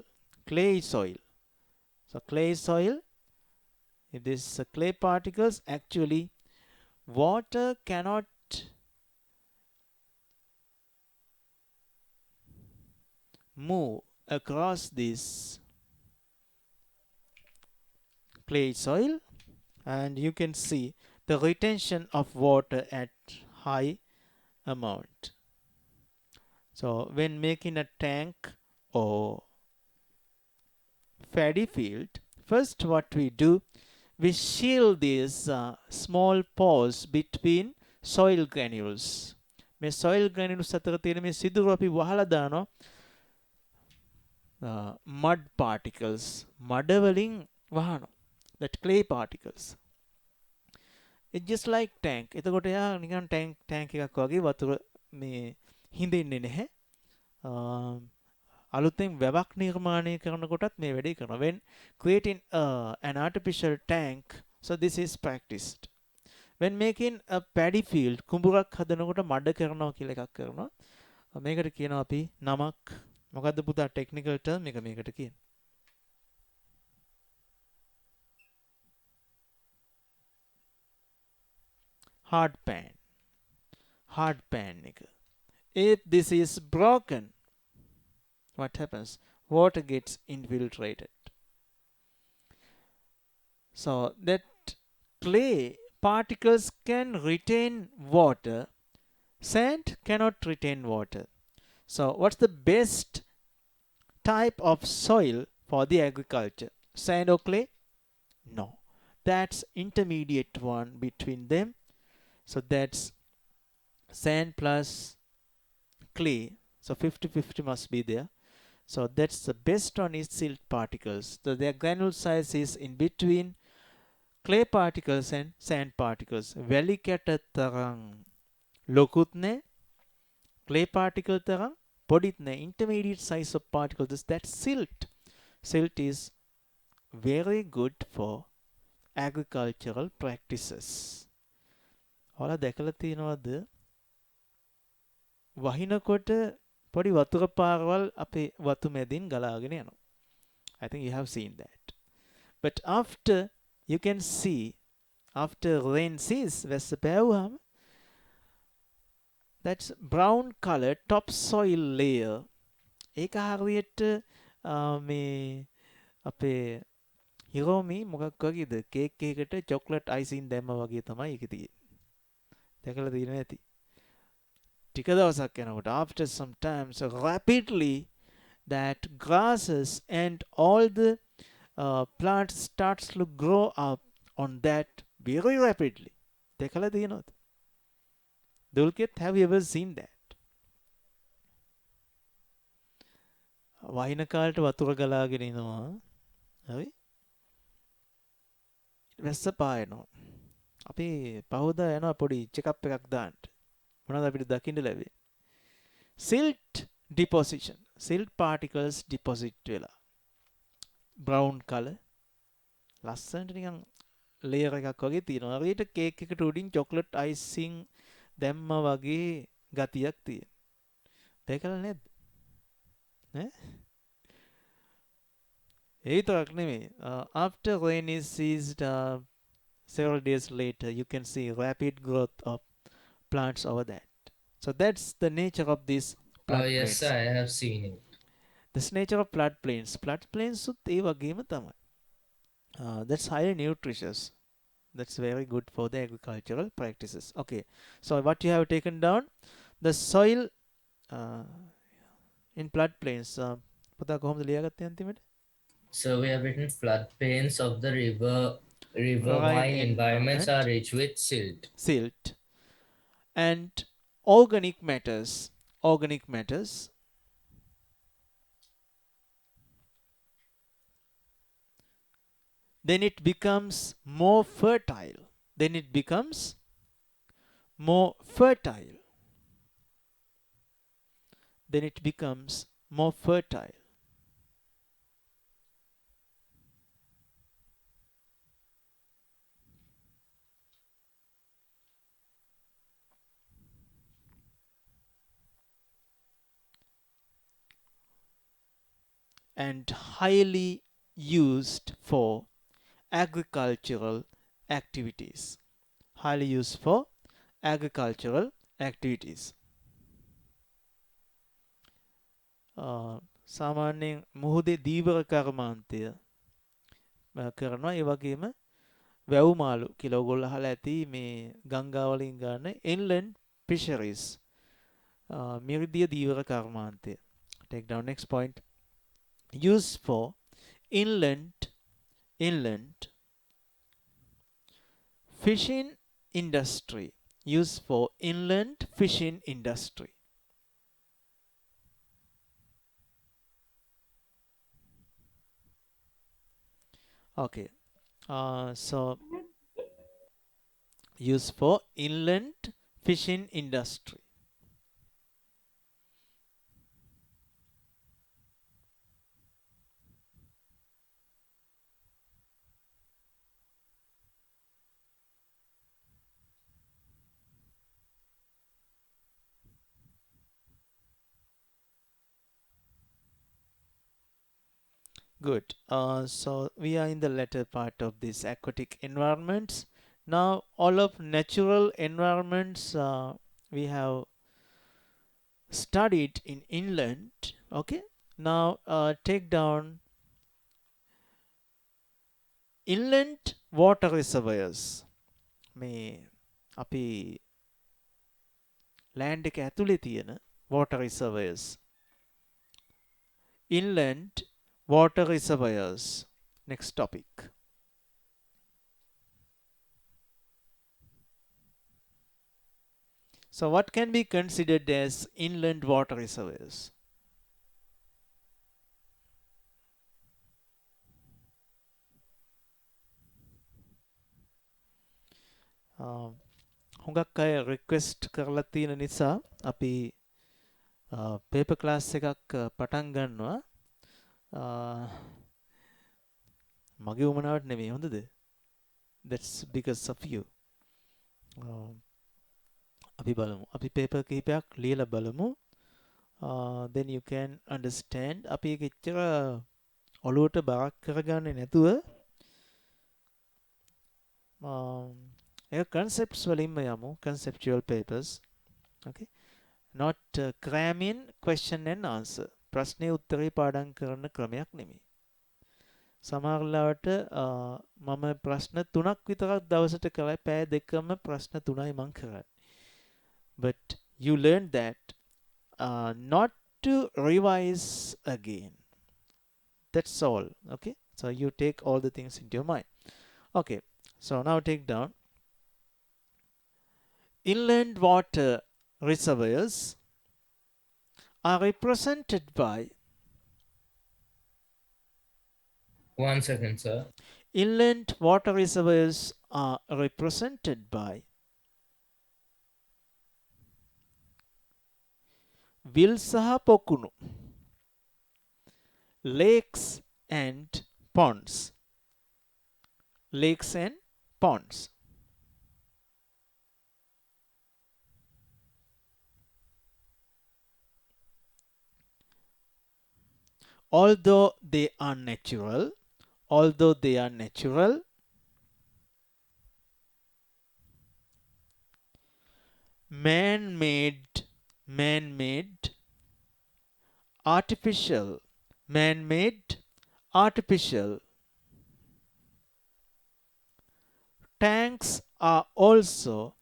Clay soil. So clay soil, if this clay particles, actually water cannot move across this clay soil, and you can see the retention of water at high amount. So when making a tank or paddy field, first what we do, we shield these small pores between soil granules. මේ soil granules අතර තියෙන මේ සිදුරු අපි වහලා දානවා mud particles. මඩ වලින් වහනවා. That clay particles. It's just like tank. එතකොට එයා නිකන් tank එකක් වගේ වතුර මේ හිඳින්නේ නැහැ. අලුතෙන් වැවක් නිර්මාණය කරනකොටත් මේ වැඩේ කරනවා. When creating an artificial tank, so this is practiced. When making a paddy field, කුඹුරක් හදනකොට මඩ කරනවා කියලා එකක් කරනවා. මේකට කියනවා අපි නමක්. මොකද්ද පුතා ටෙක්නිකල් ටර්ම් එක මේකට කියන්නේ? hard pan. Hard pan එක. If this is broken, what happens? Water gets infiltrated. So that clay particles can retain water. Sand cannot retain water. So what's the best type of soil for the agriculture? Sand or clay? No. That's intermediate one between them. So that's sand plus clay. So 50-50 must be there. So that's the best one is silt particles. So their granule size is in between clay particles and sand particles. වැලි කැට තරම් ලොකුත් නෑ, clay particle තරම් පොඩිත් නෑ. Intermediate size of particles is that silt. Silt is very good for agricultural practices. ඔයාලා දැකලා තියෙනවද වහිනකොට පොඩි වතුර පාරවල් අපේ වතු මැදින් ගලාගෙන යනවා. I think you have seen that. But after you can see, after rain ceases, වැස්ස පෑවුවාම that's brown color topsoil layer. ඒක හරියට මේ අපේ හිරෝමි මොකක් වගේද කේක් එකකට චොක්ලට් අයිසින් දැම්ම වගේ තමයි ඒක තියෙන්නේ. දැකලා තියෙනවා ඇති. ටික දවසක් යනකොට after some time, so rapidly that grasses and all the plants starts to grow up on that very rapidly. දැකලා තියෙනවද? Dulkit, have you ever seen that? වහින කාලට වතුර ගලාගෙන එනවා. හරි? වැස්ස පායනවා. අපි පහුදා යනවා පොඩි චෙකප් එකක් දාන්න. මොනවද අපිට දකින්න ලැබෙන්නේ? Silt deposition. Silt particles deposit වෙලා. Brown color. ලස්සනට නිකන් layer එකක් වගේ තියෙනවා. හරියට කේක් එකට උඩින් chocolate icing දැම්ම වගේ ගතියක් තියෙනවා. දැකලා නේද? ඈ? ඒ විතරක් නෙමෙයි. After rain is ceased, several days later, you can see rapid growth of plants over that. So that's the nature of these floodplains. Yes, sir, I have seen it. This nature of floodplains. Floodplains උත් ඒ වගේම තමයි. That's highly nutritious. That's very good for the agricultural practices. Okay, so what you have taken down, the soil in floodplains. පුතා කොහොමද ලියාගත්තේ අන්තිමට? So we have written floodplains of the riverine environments are rich with silt. Silt. And organic matters. Organic matters. Then it becomes more fertile. Then it becomes more fertile. Then it becomes more fertile. and highly used for agricultural activities. Highly used for agricultural activities. සාමාන්‍යයෙන් මුහුදේ දීවර කර්මාන්තය කරනවා. ඒ වගේම වැව් මාළු කියලා ඔයගොල්ලෝ අහලා ඇති මේ ගංගා වලින් ගන්න inland fisheries. මිරිදිය දීවර කර්මාන්තය. Take down next point. Used for inland fishing industry. Used for inland fishing industry. Okay. So used for inland fishing industry. Good. So we are in the latter part of these aquatic environments. Now all of natural environments we have studied in inland. Okay. Now take down inland water reservoirs. මේ අපි land එක ඇතුලේ තියෙන water reservoirs. Inland water reservoirs. Next topic. So what can be considered as inland water reservoirs? හුඟක් අය request කරලා තියෙන නිසා අපි පේපර් ක්ලාස් එකක් පටන් ගන්නවා. මගේ උමනාවට නෙමෙයි හොඳද? That's because of you. අපි බලමු. අපි පේපර් කිහිපයක් ලියලා බලමු. Then you can understand. අපි ඒක එච්චර ඔලුවට බරක් කරගන්නේ නැතුව concepts වලින්ම යමු. Conceptual papers. Okay. Not cramming question and answer. ප්‍රශ්නේ උත්තරේ පාඩම් කරන ක්‍රමයක් නෙමෙයි. සමහර ලාවට මම ප්‍රශ්න 3ක් විතරක් දවසට කරලා පැය දෙකම ප්‍රශ්න 3යි මම කරන්නේ. But you learn that not to revise again. That's all. Okay. So you take all the things into your mind. Okay. So now take down inland water reservoirs are represented by. One second, sir. Inland water reservoirs are represented by විල් සහ පොකුණු, lakes and ponds. Lakes and ponds. Although they are natural, man-made, artificial, tanks are also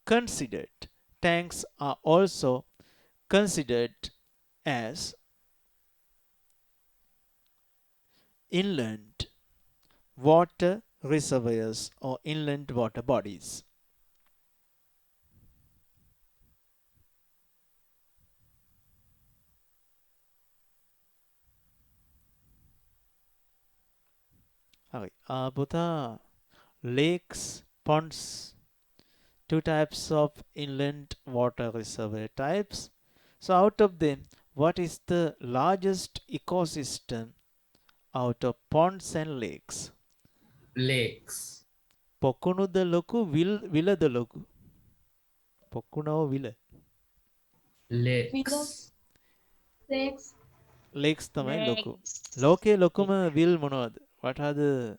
considered as inland water reservoirs or inland water bodies. Okay. Both are lakes, ponds, two types of inland water reservoir types. So out of them, what is the largest ecosystem out of ponds and lakes? Lakes. පොකුණුද ලොකු විලද ලොකු? පොකුණව විල. Lakes. Lakes. lakes තමයි ලොකු. Lakes. ලෝකයේ ලොකුම විල් මොනවද? What are the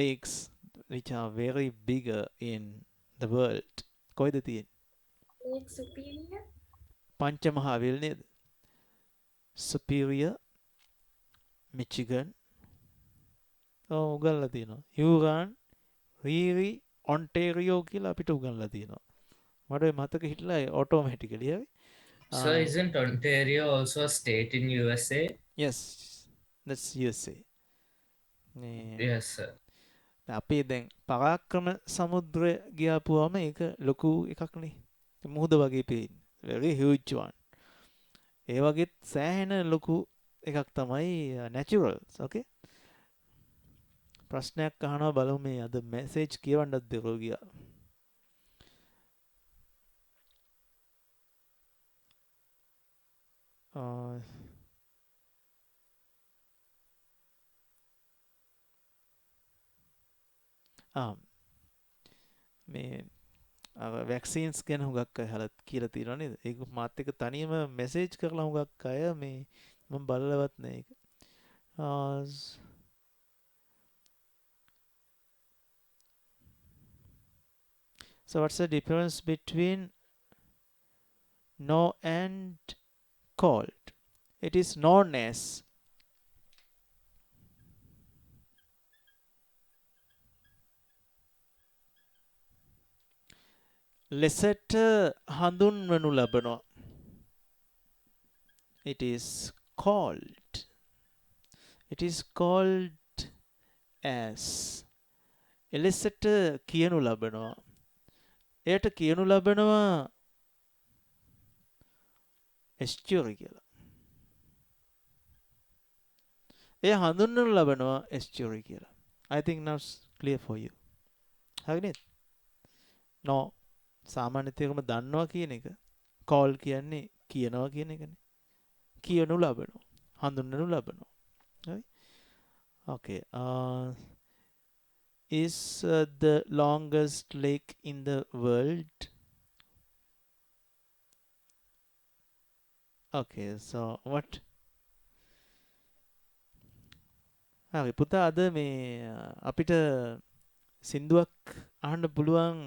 lakes which are very bigger in the world? කොයිද තියෙන්නේ? Lake Superior. පංචමහා විල් නේද? Superior, Michigan. උගන්ලා තියෙනවා. Huron, Erie, Ontario කියලා අපිට උගන්ලා තියෙනවා. මට මතක හිටලා automatically හරි. So isn't Ontario also a state in USA? Yes, that's USA. Yes, sir. අපේ දැන් පරාක්‍රම සමුද්‍රය ගියාපුවම ඒක ලොකු එකක්නේ. මුහුද වගේ පේන්නේ. Very huge one. ඒ වගේත් සෑහෙන ලොකු එකක් තමයි naturals. Okay. ප්‍රශ්නයක් අහනවා බලමු මේ අද මැසේජ් කියවන්නත් දෙරෝ ගියා. මේ වැක්සින්ස් ගැන හුඟක් අය හලත් කියලා තියෙනවා නේද? ඒක මාත් එක්ක තනියම මැසේජ් කරලා හුඟක් අය මේ මම බලලවත් නෑ ඒක. So what's the difference between no and cold? It is known as ලෙසට හඳුන්වනු ලබනවා. It is called. It is called as. එලෙසට කියනු ලබනවා. එයට කියනු ලබනවා estuary කියලා. එය හඳුන්වනු ලබනවා estuary කියලා. I think now it's clear for you. හරි නේද? No සාමාන්‍ය තේරුම දන්නවා කියන එක. call කියන්නේ කියනවා කියන එකනේ. කියනු ලබනවා. හඳුන්වනු ලබනවා. හරි? Okay. Is the longest lake in the world? Okay, so what? හරි පුතා අද මේ අපිට සින්දුවක් අහන්න පුළුවන්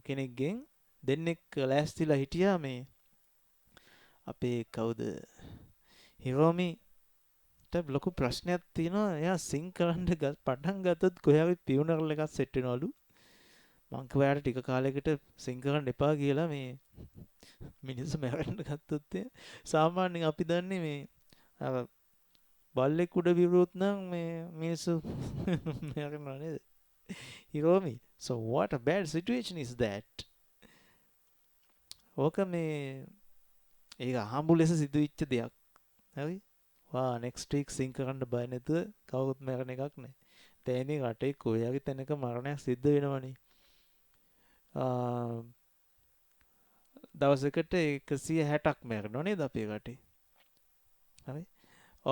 කෙනෙක්ගෙන් දෙන්නෙක් ලෑස්තිලා හිටියා මේ අපේ කවුද හිරෝමිට ලොකු ප්‍රශ්නයක් තියෙනවා. එයා සිං කරන්න පටන් ගත්තොත් කොහේ හරි පියුනරල් එකක් සෙට් වෙනවලු. මං කිව්වා යාට ටික කාලයකට සිං කරන්න එපා කියලා. මේ මිනිස්සු මැරෙන්න ගත්තොත් සාමාන්‍යයෙන් අපි දන්නේ මේ අර බල්ලෙක් උඩ විරුවොත් නම් මේ මිනිස්සු මැරෙනවා නේද? Hiromi, so what a bad situation is that? ඕක මේ ඒක අහඹු ලෙස සිදුවිච්ච දෙයක්. හරි? වා next week සිං කරන්න බය නැතුව කවුරුත් මැරෙන එකක් නෑ. දැන් ඉතින් රටේ කොහේ හරි තැනක මරණයක් සිද්ධ වෙනවනේ. දවසකට 160ක් මැරෙනවා නේද අපේ රටේ? හරි?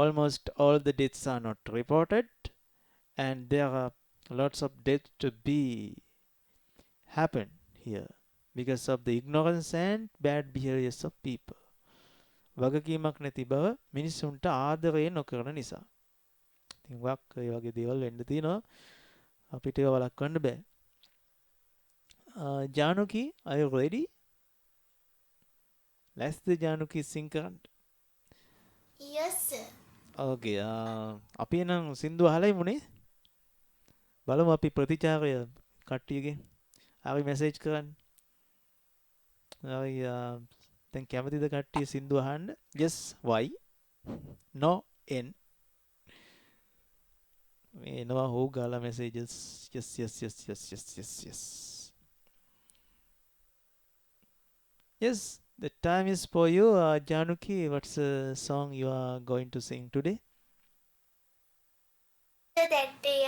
Almost all the deaths are not reported and there are lots of deaths to be happen here because of the ignorance and bad behaviors of people. වගකීමක් නැති බව මිනිසුන්ට ආදරය නොකරන නිසා. ඉතින් වක් ඒ වගේ දේවල් වෙන්න තියෙනවා. අපිට ඒවා වළක්වන්න බෑ. ජානුකි, are you ready? Let's the Januki sing කරන්න. Yes, sir. Okay. අපි නම් සින්දු අහලයි මුනේ. බලමු අපි ප්‍රතිචාරය කට්ටියගෙන්. ආවි මැසේජ් කරන්න. ආවි දැන් කැමතිද කට්ටිය සින්දු අහන්න? Yes, why? No, n. මේ එනවා හො ගාලා messages. Yes, yes, yes, yes, yes, yes, yes. Yes, the time is for you. Januki, what's the song you are going to sing today? So that day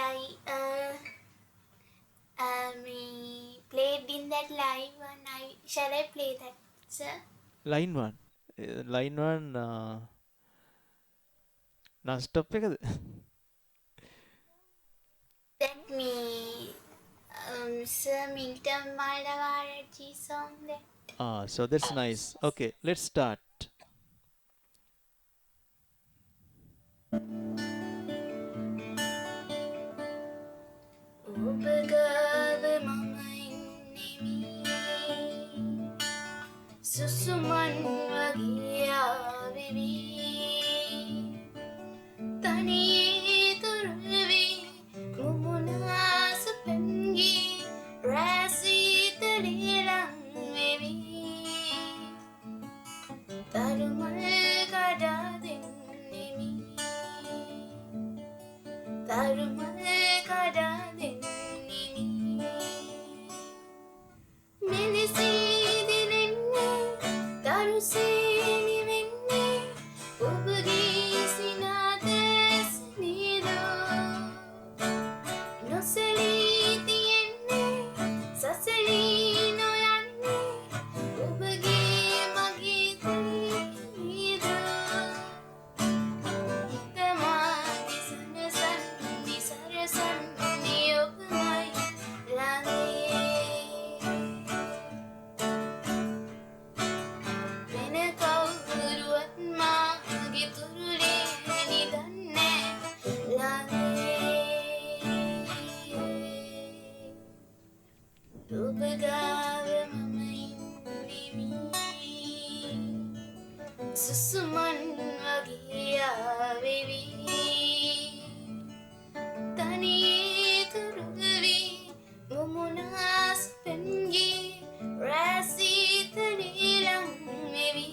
played in that live one. Shall I play that, sir? Line 1. Line 1 non-stop එකද? That me Sir Milton Malavarchi song that. So that's nice. Okay, let's start. ඔබගාව මම ඉන්නෙමි සුසුමන් වගේ ආවෙමි තනියේ තුරුවී මුමුණාස පැන්ගී රැසීතලේ ලංවෙමි තරුමල් කඩා දෙන්නෙමි තරුමල් කඩා දෙන්නෙමි මෙලෙසේ දිලෙන්නේ තරුසේ නිවෙන්නේ ඔබගේ සිනාදැස නේදෝ නොසැලී තියෙන්නේ සසලී නොයන්නේ ඔබගේ මගේ නේදෝ තමාගේ සනසන්නේ සරසන්නේ ඔබමයි ළඟේ වෙන කවුරුවත් මාගේ තුරුලේ නිදන්නේ ළඟේ ඔබ ගාව මම ඉන්නෙමි සුසුමන් වගේ ආවෙමි තනියේ තුරුවී මුමුණාස පැන්ගී රැසීතලේ ලංවෙමි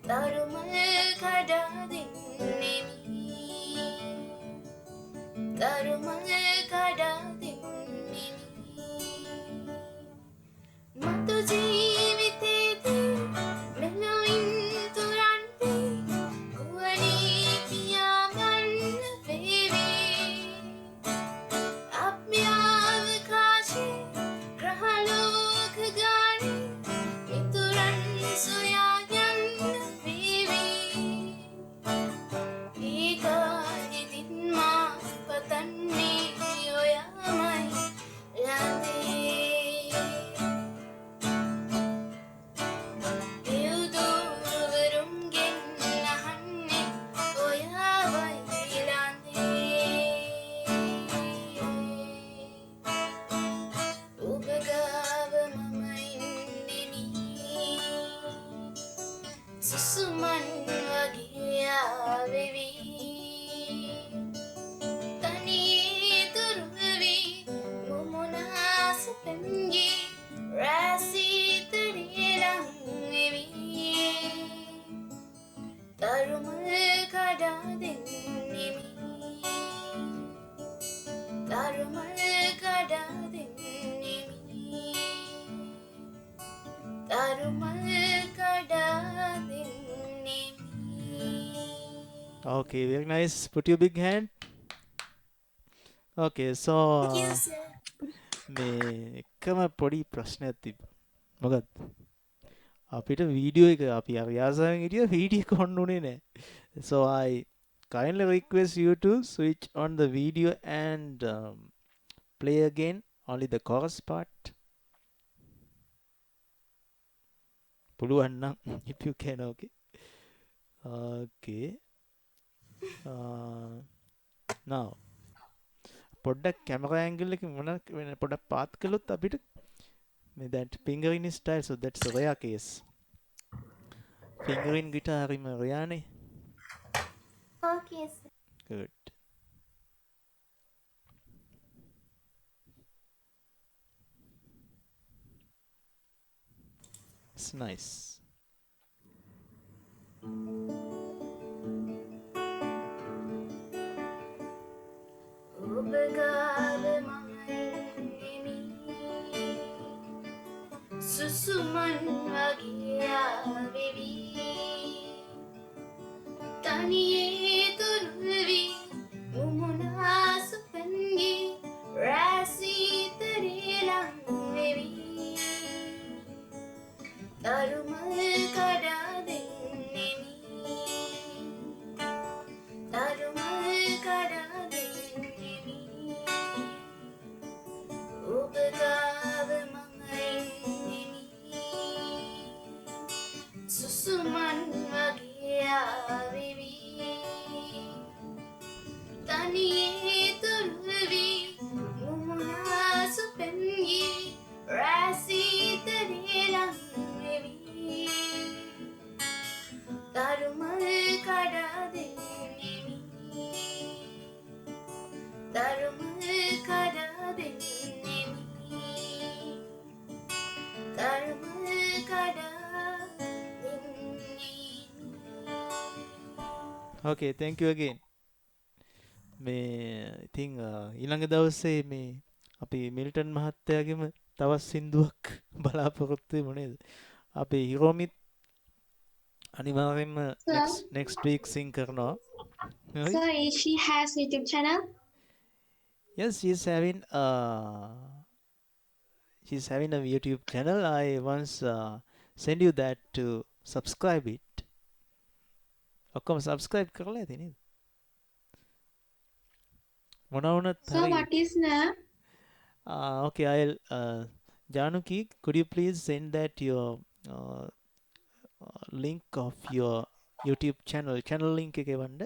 තරුමල් කඩා දෙන්නෙමි තරුමල් කඩා දෙන්නෙමි මතු ජීවිතේදී මෙලොවින් තුරන්නේ ගුවනේ පියාඹන්න වේවි අභ්‍යවකාශේ ග්‍රහලෝක ගානේ මිතුරන් සොයා යන්න වේවි ඒ කාලෙදිත් මා පතන්නේ ඔයාමයි ළඟේ දෙව්දොවරුන්ගෙන් අහන්නේ ඔයාවයි ළඟේ ඔබ ගාව මම ඉන්නෙමි සුසුමන් වගේ ආවෙමි තනියේ තුරුවී මුමුණාස පැන්ගී රැසීතලේ ලංවෙමි තරුමල් කඩා දෙන්නෙමි තරුමල් කඩා දෙන්නෙමි තරුමල් කඩා දෙන්නෙමි Okay, very nice. Put your big hand. Okay, so මේ එකම පොඩි ප්‍රශ්නයක් තිබ්බා. මොකක්ද? අපිට වීඩියෝ එක අපි අභ්‍යාසයෙන් හිටිය වීඩියෝ එක ඔන්න උනේ නැහැ. So I kindly request you to switch on the video and play again only the chorus part. පුළුවන් නම් if you can, okay. Okay. Now පොඩ්ඩක් කැමරා ඇන්ගල් එක මොන පොඩ්ඩක් පාත් කළොත් අපිට මේ that fingering style, so that's a rare case. Fingering guitar හරිම rare නේ. Okay, sir. Good. It's nice. ඔබ ගාව මම ඉන්නෙමි සුසුමන් වගේ ආවෙමි තනියේ තුරුවී මුමුණාස පැන්ගී රැසීතලේ ලංවෙමි තරුමල් කඩා දෙන්නෙමි තරුමල් කඩා දෙන්නෙමි ඔබ ගාව මම ඉන්නෙමි සුසුමන් වගේ ආවෙමි තනියේ තුරුවී මුමුණාසු පෙන්ගී රැසීතරේ ලංවෙවී දරුමල් කඩා දෙන්නෙමි දරුමල් කඩා දෙන්නෙමි දරුමල් කඩා දෙන්නෙමි. Okay, thank you again. මේ ඉතින් ඊළඟ දවසේ මේ අපි මිල්ටන් මහත්තයාගෙම තවත් සින්දුවක් බලාපොරොත්තු වෙමු නේද? අපේ හිරෝමිත් අනිවාර්යෙන්ම Sir, next week sing කරනවා. Right? sir, she has YouTube channel. Yes, she's having a YouTube channel. I once send you that to subscribe it. ඔක්කොම subscribe කරලා ඇති නේද? මොන වුණත් Sir, හරි. what is name? Okay, I'll Januki, could you please send that your link of your YouTube channel link එක එවන්න.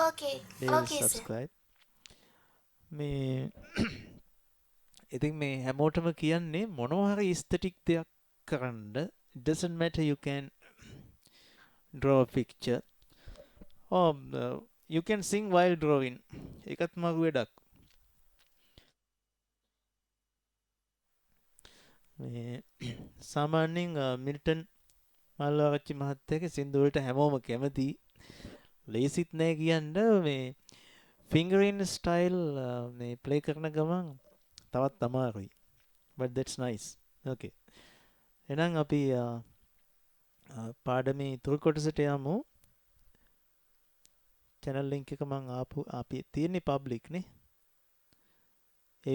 Okay, They will okay sir. subscribe. මේ ඉතින් මේ හැමෝටම කියන්නේ මොනවා හරි aesthetic දෙයක් කරන්න. It doesn't matter, you can draw a picture or you can sing while drawing. ඒකත් මගු වැඩක්. මේ සාමාන්‍යයෙන් මිල්ටන් මල්ලාරච්චි මහත්තයාගේ සින්දු වලට හැමෝම කැමති. ලේසිත් නෑ කියන්න මේ fingering style මේ play කරන ගමන් තවත් අමාරුයි. But that's nice. Okay. එහෙනම් අපි පාඩමේ ඉතුරු කොටසට යමු. channel link එක මම අපි තියෙන්නේ public නේ.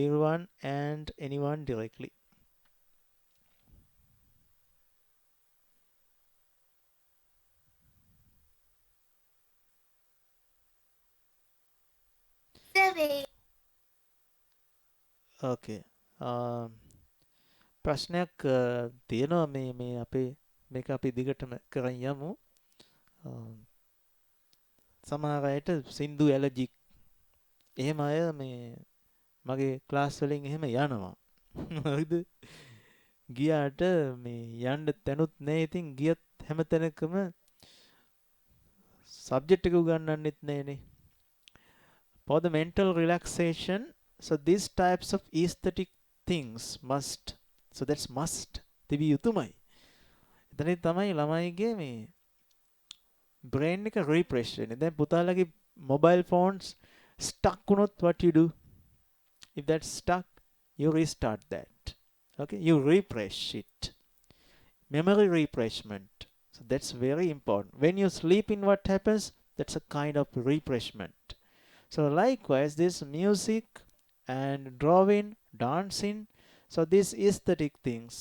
Everyone and anyone directly. Survey. Okay. ප්‍රශ්නයක් තියෙනවා මේ අපේ මේක අපි දිගටම කරන් යමු. සමහර අයට සින්දු ඇලර්ජික් එහෙම අය මේ මගේ ක්ලාස් වලින් එහෙම යනවා. හරිද? ගියාට මේ යන්න තැනුත් නැහැ. ඉතින් ගියත් හැම තැනකම සබ්ජෙක්ට් එක උගන්වන්නෙත් නැහනේ. For the mental relaxation, so these types of aesthetic things must, so that's must තිබිය යුතුමයි. එතනින් තමයි ළමයිගේ මේ brain එක refresh වෙන්නේ. දැන් පුතාලගේ mobile phones stuck වුණොත් what you do? If that's stuck, you restart that. Okay, you refresh it. Memory refreshment. So that's very important. When you sleep in, what happens? That's a kind of refreshment. So likewise, this music and drawing, dancing, so these aesthetic things,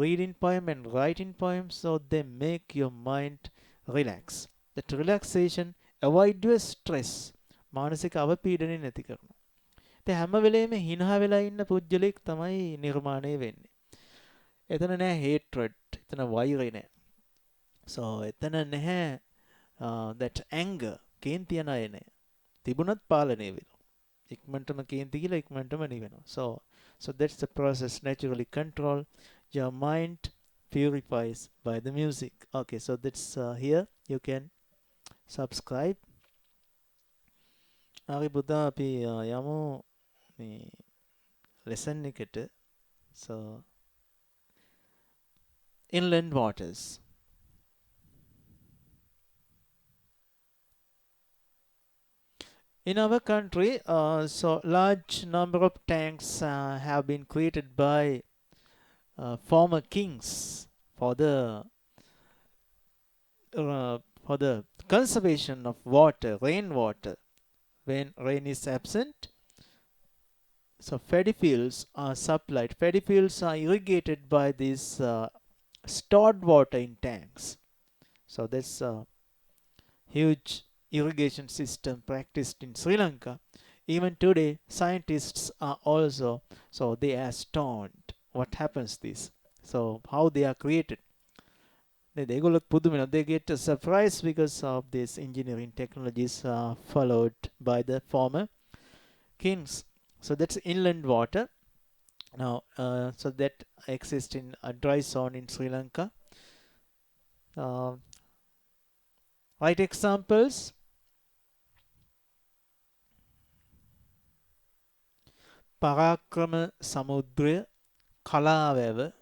reading poem and writing poems, so they make your mind relax. That relaxation avoid your stress. මානසික අවපීඩනය නැති කරනවා. ඉතින් හැම වෙලේම හිනහ වෙලා ඉන්න පුජ්‍යලෙක් තමයි නිර්මාණය වෙන්නේ. එතන නෑ hatred, එතන වෛරය නෑ. So එතන නැහැ that anger, කේන්ති යන අය නෑ. තිබුණත් පාලනය වෙනවා. ඉක්මනටම කේන්ති කියලා ඉක්මනටම නිවෙනවා. So that's the process, naturally control. Your mind purifies by the music. Okay, so that's here you can subscribe. හරි පුතා අපි යමු මේ lesson එකට. So inland waters. In our country, so large number of tanks have been created by former kings for the conservation of water, rainwater. When rain is absent, so paddy fields are supplied. Paddy fields are irrigated by this stored water in tanks. So that's a huge irrigation system practiced in Sri Lanka. Even today, scientists are also, so they are stunned. What happens this? So how they are created? ඒගොල්ලොත් පුදුම වෙනවා. They get surprised because of this engineering technologies followed by the former kings. So that's inland water. Now, so that exists in a dry zone in Sri Lanka. Uh, right examples. Parakrama Samudraya, කලාවැව.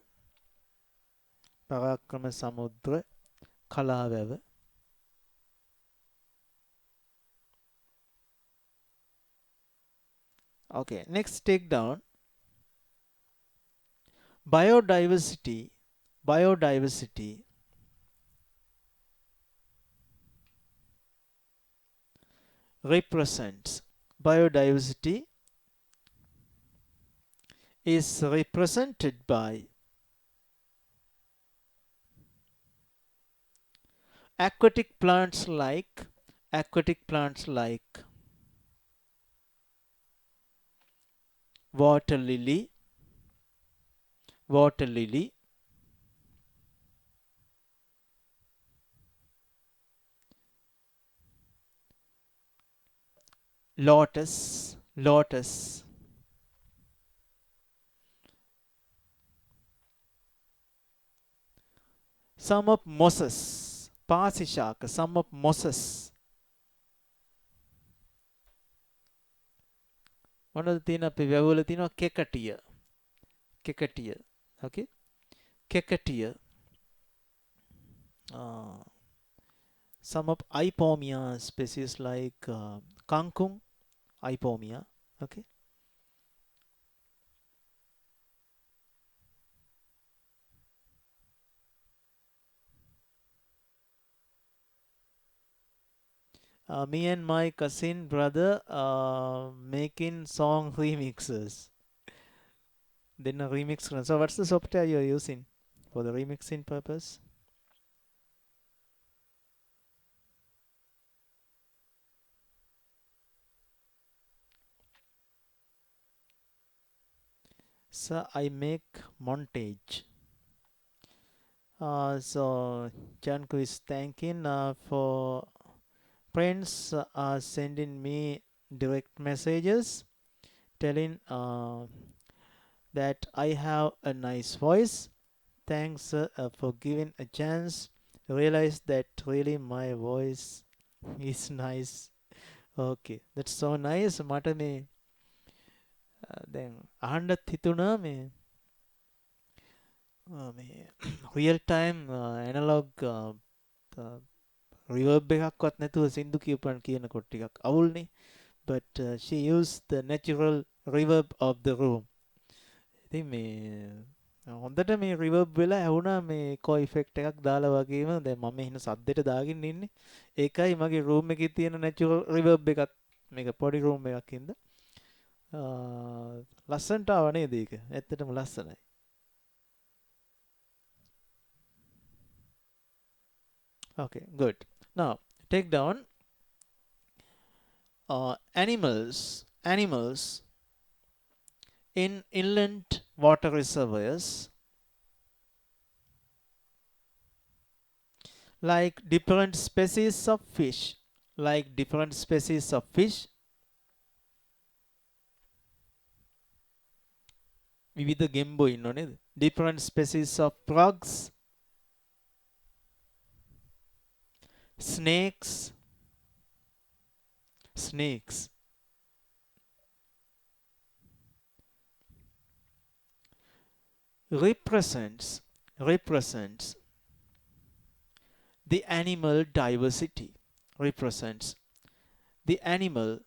Parakrama Samudra, කලාවැව. Okay, next take down. Biodiversity. Biodiversity represents. Biodiversity is represented by aquatic plants like water lily, lotus, some of mosses, පාසිශාක, some of mosses. මොනවද තියෙන අපේ වැවවල තියෙනවා කෙකටිය. Okay, කෙකටිය. Some of Ipomia species like kangkung, Ipomia. Okay. Me and my cousin brother making song remixes. Then a remix. So what's the software you're using for the remixing purpose? So I make montage. So Janku is thanking for friends are sending me direct messages telling that I have a nice voice. Thanks for giving a chance. Realize that really my voice is nice. Okay, that's so nice. මට මේ දැන් අහන්නත් හිතුණා මේ real time analog reverb එකක්වත් නැතුව සින්දු කියනකොට ටිකක් අවුල්නේ. But she used the natural reverb of the room. ඉතින් මේ හොඳට මේ reverb වෙලා ඇහුණා මේ echo effect එකක් දාලා වගේම. දැන් මම එහෙන සද්දෙට දාගෙන ඉන්නේ. ඒකයි මගේ room එකේ තියෙන natural reverb එකත් මේක පොඩි room එකක් ඉඳ. ලස්සනට ආව නේද ඒක? ඇත්තටම ලස්සනයි. Okay, good. Now, take down animals in inland water reservoirs, like different species of fish. විවිධ ගෙම්බෝ ඉන්නෝ නේද? Different species of frogs, snakes represents the animal diversity. Represents the animal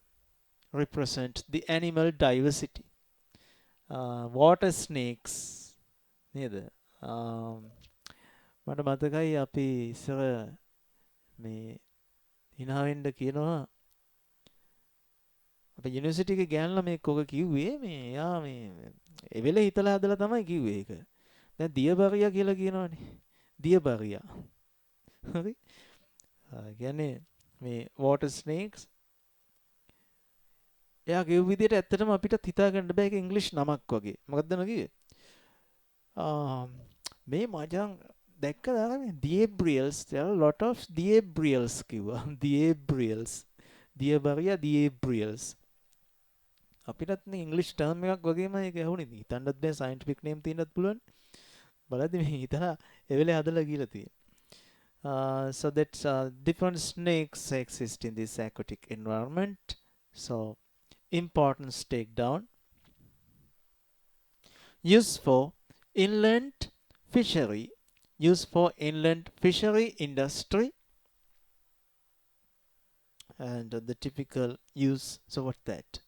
diversity. Water snakes නේද? මට මතකයි අපි ඉස්සර මේ hina වෙන්න කියනවා අපේ යුනිවර්සිටි එකේ ගෑනලා මේ කොක කිව්වේ මේ යා මේ ඒ වෙලේ හිතලා හදලා තමයි කිව්වේ ඒක. දැන් දියබරියා කියලා කියනවනේ. දියබරියා. හරි? කියන්නේ මේ water snakes එයා කිව් විදියට ඇත්තටම අපිට හිතා ගන්න බෑ ඒක ඉංග්‍රීසි නමක් වගේ. මොකක්ද නෝ කිව්වේ? මේ මචං දැක්කද අර මේ diebrials, there are a lot of diebrials කිව්වා. diebrials. Diabaria diebrials. අපිටත් නේ ඉංග්‍රීසි ටර්ම් එකක් වගේම ඒක ඇහුනේ. හිතන්නත් බෑ සයන්ටිෆික් නේම් තියෙන්නත් පුළුවන්. බලද්දි මේ හිතන එවෙලේ හදලා කියලා තියෙනවා. So that's different snakes exist in this aquatic environment. So importance takedown. Used for inland fishery. Used for inland fishery industry. And the typical use. So what's that?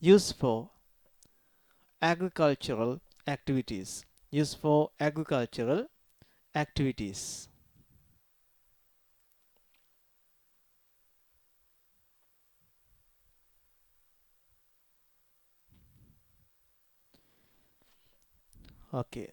Used for agricultural activities. Used for agricultural activities. Okay.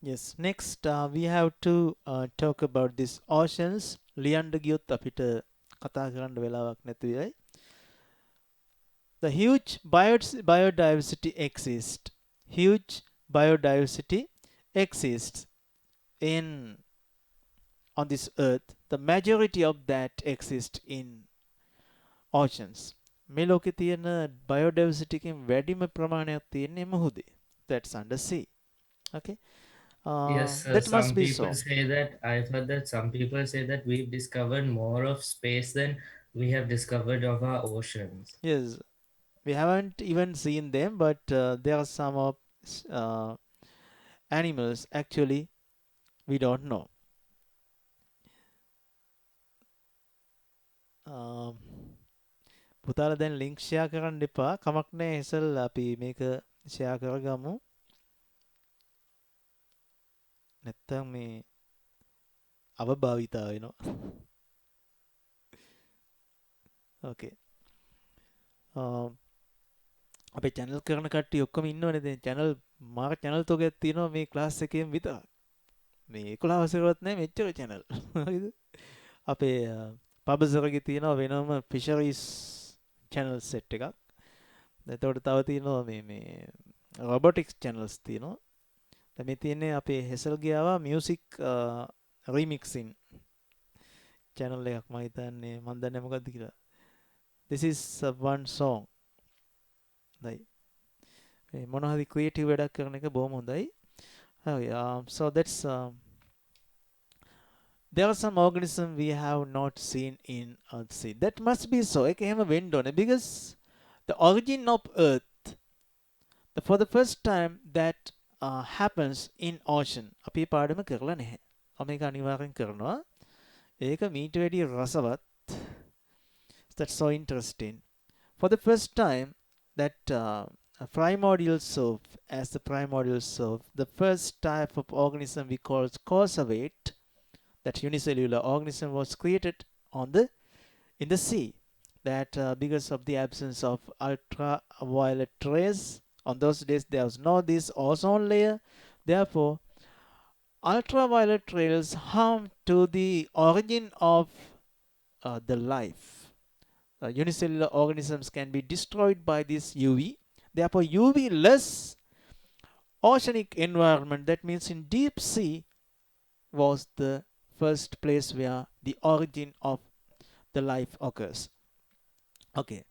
Yes, next we have to talk about these oceans. ලියන්න ගියොත් අපිට කතා කරන්න වෙලාවක් නැති වෙයි. The huge biodiversity exists. Huge biodiversity exists in on this earth. The majority of that exists in oceans. මේ ලෝකේ තියෙන biodiversity එකෙන් වැඩිම ප්‍රමාණයක් තියෙන්නේ මොහොතේ. That's under sea. Okay. Yes, That some must be so. people say that, I've heard that some people say that we've discovered more of space than we have discovered of our oceans. Yes, we haven't even seen them, but there are some of animals actually we don't know. පුතාලා දැන් link share කරන්න එපා. කමක් නැහැ හෙසල් අපි මේක share කරගමු. නැත්තම් මේ අවභාවිතා වෙනවා. Okay. අපේ channel කරන කට්ටිය ඔක්කොම ඉන්නවනේ දැන් channel මාක channel තෝගයක් තියෙනවා මේ class එකේම විතරක්. මේ 11 වසරවත් නැහැ මෙච්චර channel. හරිද? අපේ publisher එකේ තියෙනවා වෙනම fisheries channel set එකක්. එතකොට තව තියෙනවා මේ robotics channels තියෙනවා. දැන් මේ තියෙන්නේ අපේ හෙසල්ගේ ආවා music remixing channel එකක් මම හිතන්නේ මම දන්නේ මොකක්ද කියලා. This is one song. Right. මොන හරි creative වැඩක් කරන එක බොහොම හොඳයි. හරි. So that's there are some organisms we have not seen in Earth sea. That must be so. ඒක එහෙම වෙන්න ඕනේ because the origin of Earth for the first time that happens in ocean. අපි පාඩම කරලා නැහැ. මේක අනිවාර්යෙන් කරනවා. ඒක මීට වැඩිය රසවත්. That's so interesting. For the first time that primordial surf, as the primordial surf, the first type of organism we call conservate, that unicellular organism was created in the sea. That because of the absence of ultraviolet rays, on those days there was no this ozone layer. Therefore, ultraviolet rays harm to the origin of the life. Unicellular organisms can be destroyed by this UV. Therefore, UV-less oceanic environment, that means in deep sea, was the first place where the origin of the life occurs. Okay.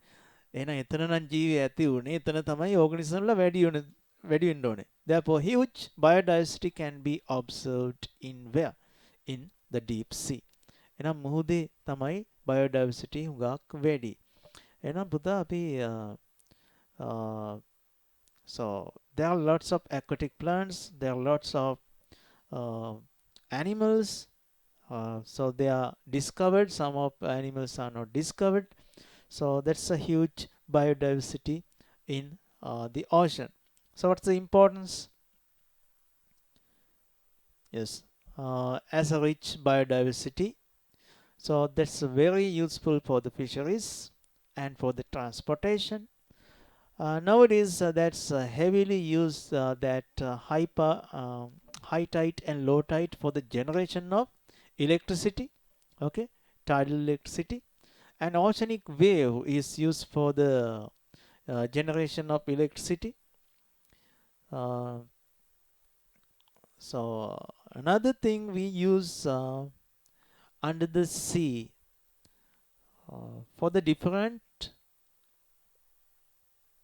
එහෙනම් එතන නම් ජීවය ඇති උනේ එතන තමයි organism ලා වැඩි වෙන්න ඕනේ. Therefore, huge biodiversity can be observed in where? In the deep sea. එහෙනම් මුහුදේ තමයි biodiversity හුඟක් වැඩි. එහෙනම් පුතා අපි so there are lots of aquatic plants, there are lots of animals. So they are discovered, some of animals are not discovered. So that's a huge biodiversity in the ocean. So what's the importance? Yes, as a rich biodiversity. So that's very useful for the fisheries and for the transportation. Nowadays, that's heavily used that high tide and low tide for the generation of electricity. Okay, tidal electricity, and oceanic wave is used for the generation of electricity. Uh, so another thing we use under the sea for the different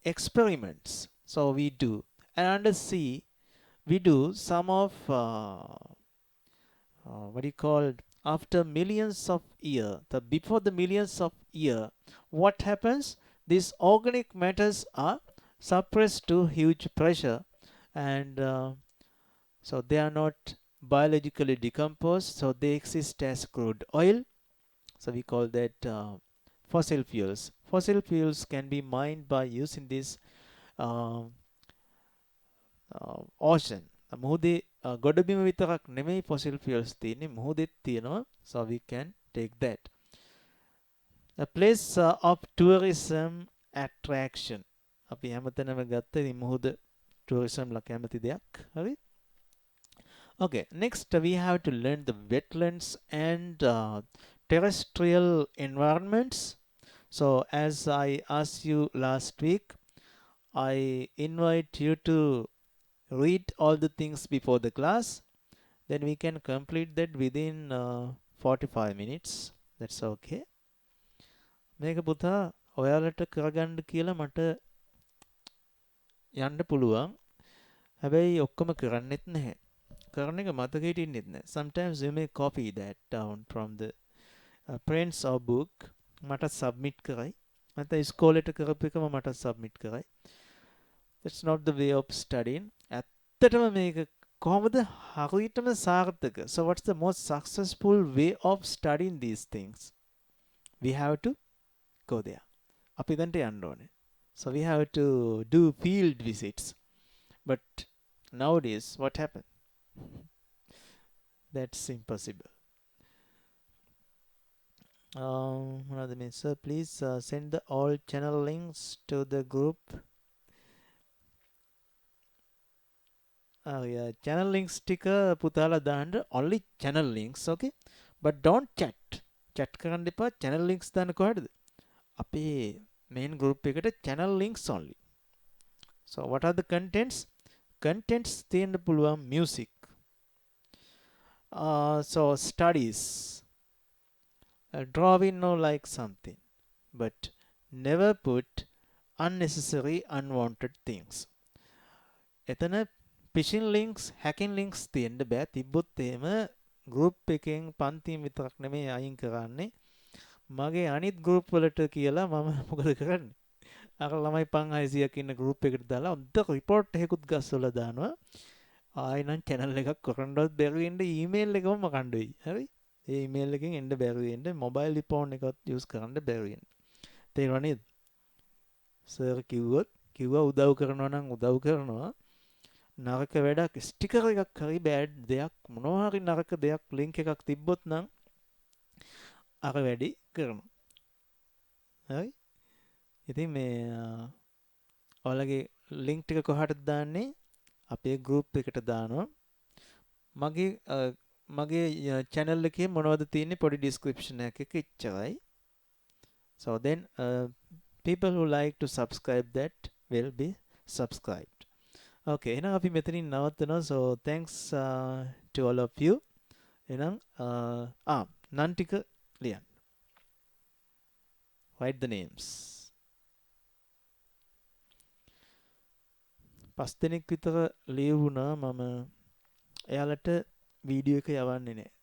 experiments. So we do, and under sea we do some of what do you call after millions of year, the before the millions of year, what happens? These organic matters are suppressed to huge pressure, and so they are not biologically decomposed, so they exist as crude oil. So we call that fossil fuels. Fossil fuels can be mined by using this uh, ocean. මුහුදේ ගොඩබිම විතරක් නෙමෙයි fossil fuels තියෙන්නේ, මුහුදෙත් තියෙනවා. So we can take that. A place of tourism attraction. අපි හැමතැනම ගත්ත ඉතින් මුහුද tourism ලා කැමති දෙයක්. හරි? Okay, next we have to learn the wetlands and terrestrial environments. So as I asked you last week, I invite you to read all the things before the class, then we can complete that within 45 minutes. That's okay. මේක පුතා ඔයාලට කරගන්න කියලා මට යන්න පුළුවන්. හැබැයි ඔක්කොම කරන්නෙත් නැහැ. කරන එක මතක හිටින්නෙත් නැහැ. Sometimes you may copy that down from the prints or book. මට submit කරයි. නැත්නම් ඉස්කෝලේට කරපු එකම මට submit කරයි. That's not the way of studying. ඇත්තටම මේක කොහොමද හරියටම සාර්ථක? So what's the most successful way of studying these things? We have to go there. අපි දැන්ට යන්න ඕනේ. So we have to do field visits. But nowadays what happened? That's impossible. Another means, sir, please send the all channel links to the group. Yeah, channel links ටික පුතාලා දාන්න, only channel links, okay? But don't chat. Chat කරන්න එපා. Channel links දාන්න කොහෙද? අපේ main group එකට channel links only. So what are the contents? Contents තියෙන්න පුළුවන් music. So studies. Drawing or like something. But never put unnecessary unwanted things. එතන phishing links, hacking links තියෙන්න බෑ. තිබ්බොත් එහෙම group එකෙන් පන්තියෙන් විතරක් නෙමෙයි අයින් කරන්නේ. මගේ අනිත් group වලට කියලා මම මොකද කරන්නේ? අර ළමයි 5600ක් ඉන්න group එකට දාලා ඔද්ද report එකකුත් ගස්සවලා දානවා. ආයි නම් channel එකක් කරන්නවත් බැරි වෙන්න email එකම කණ්ඩ වෙයි. හරි? ඒ email එකෙන් එන්න බැරි වෙන්න mobile phone එකත් use කරන්න බැරි වෙන්න. තේරුණා නේද? සර් කිව්වා උදව් කරනවා නම් උදව් කරනවා. නරක වැඩක් ස්ටිකර් එකක් හරි බෑඩ් දෙයක් මොනවා හරි නරක දෙයක් ලින්ක් එකක් තිබ්බොත් නම් අර වැඩි කරනවා. හරි? ඉතින් මේ ඔයාලගේ ලින්ක් ටික කොහටද දාන්නේ? අපේ group එකට දානවා. මගේ channel එකේ මොනවද තියෙන්නේ පොඩි description එකක ඉච්චරයි. So then people who like to subscribe that will be subscribed. Okay, එහෙනම් අපි මෙතනින් නවත්තනවා. So thanks to all of you. එහෙනම් නන් ටික ලියන්න. Write the names. 5 දෙනෙක් විතර ලියවුණා මම. එයාලට වීඩියෝ එක යවන්නේ නැහැ.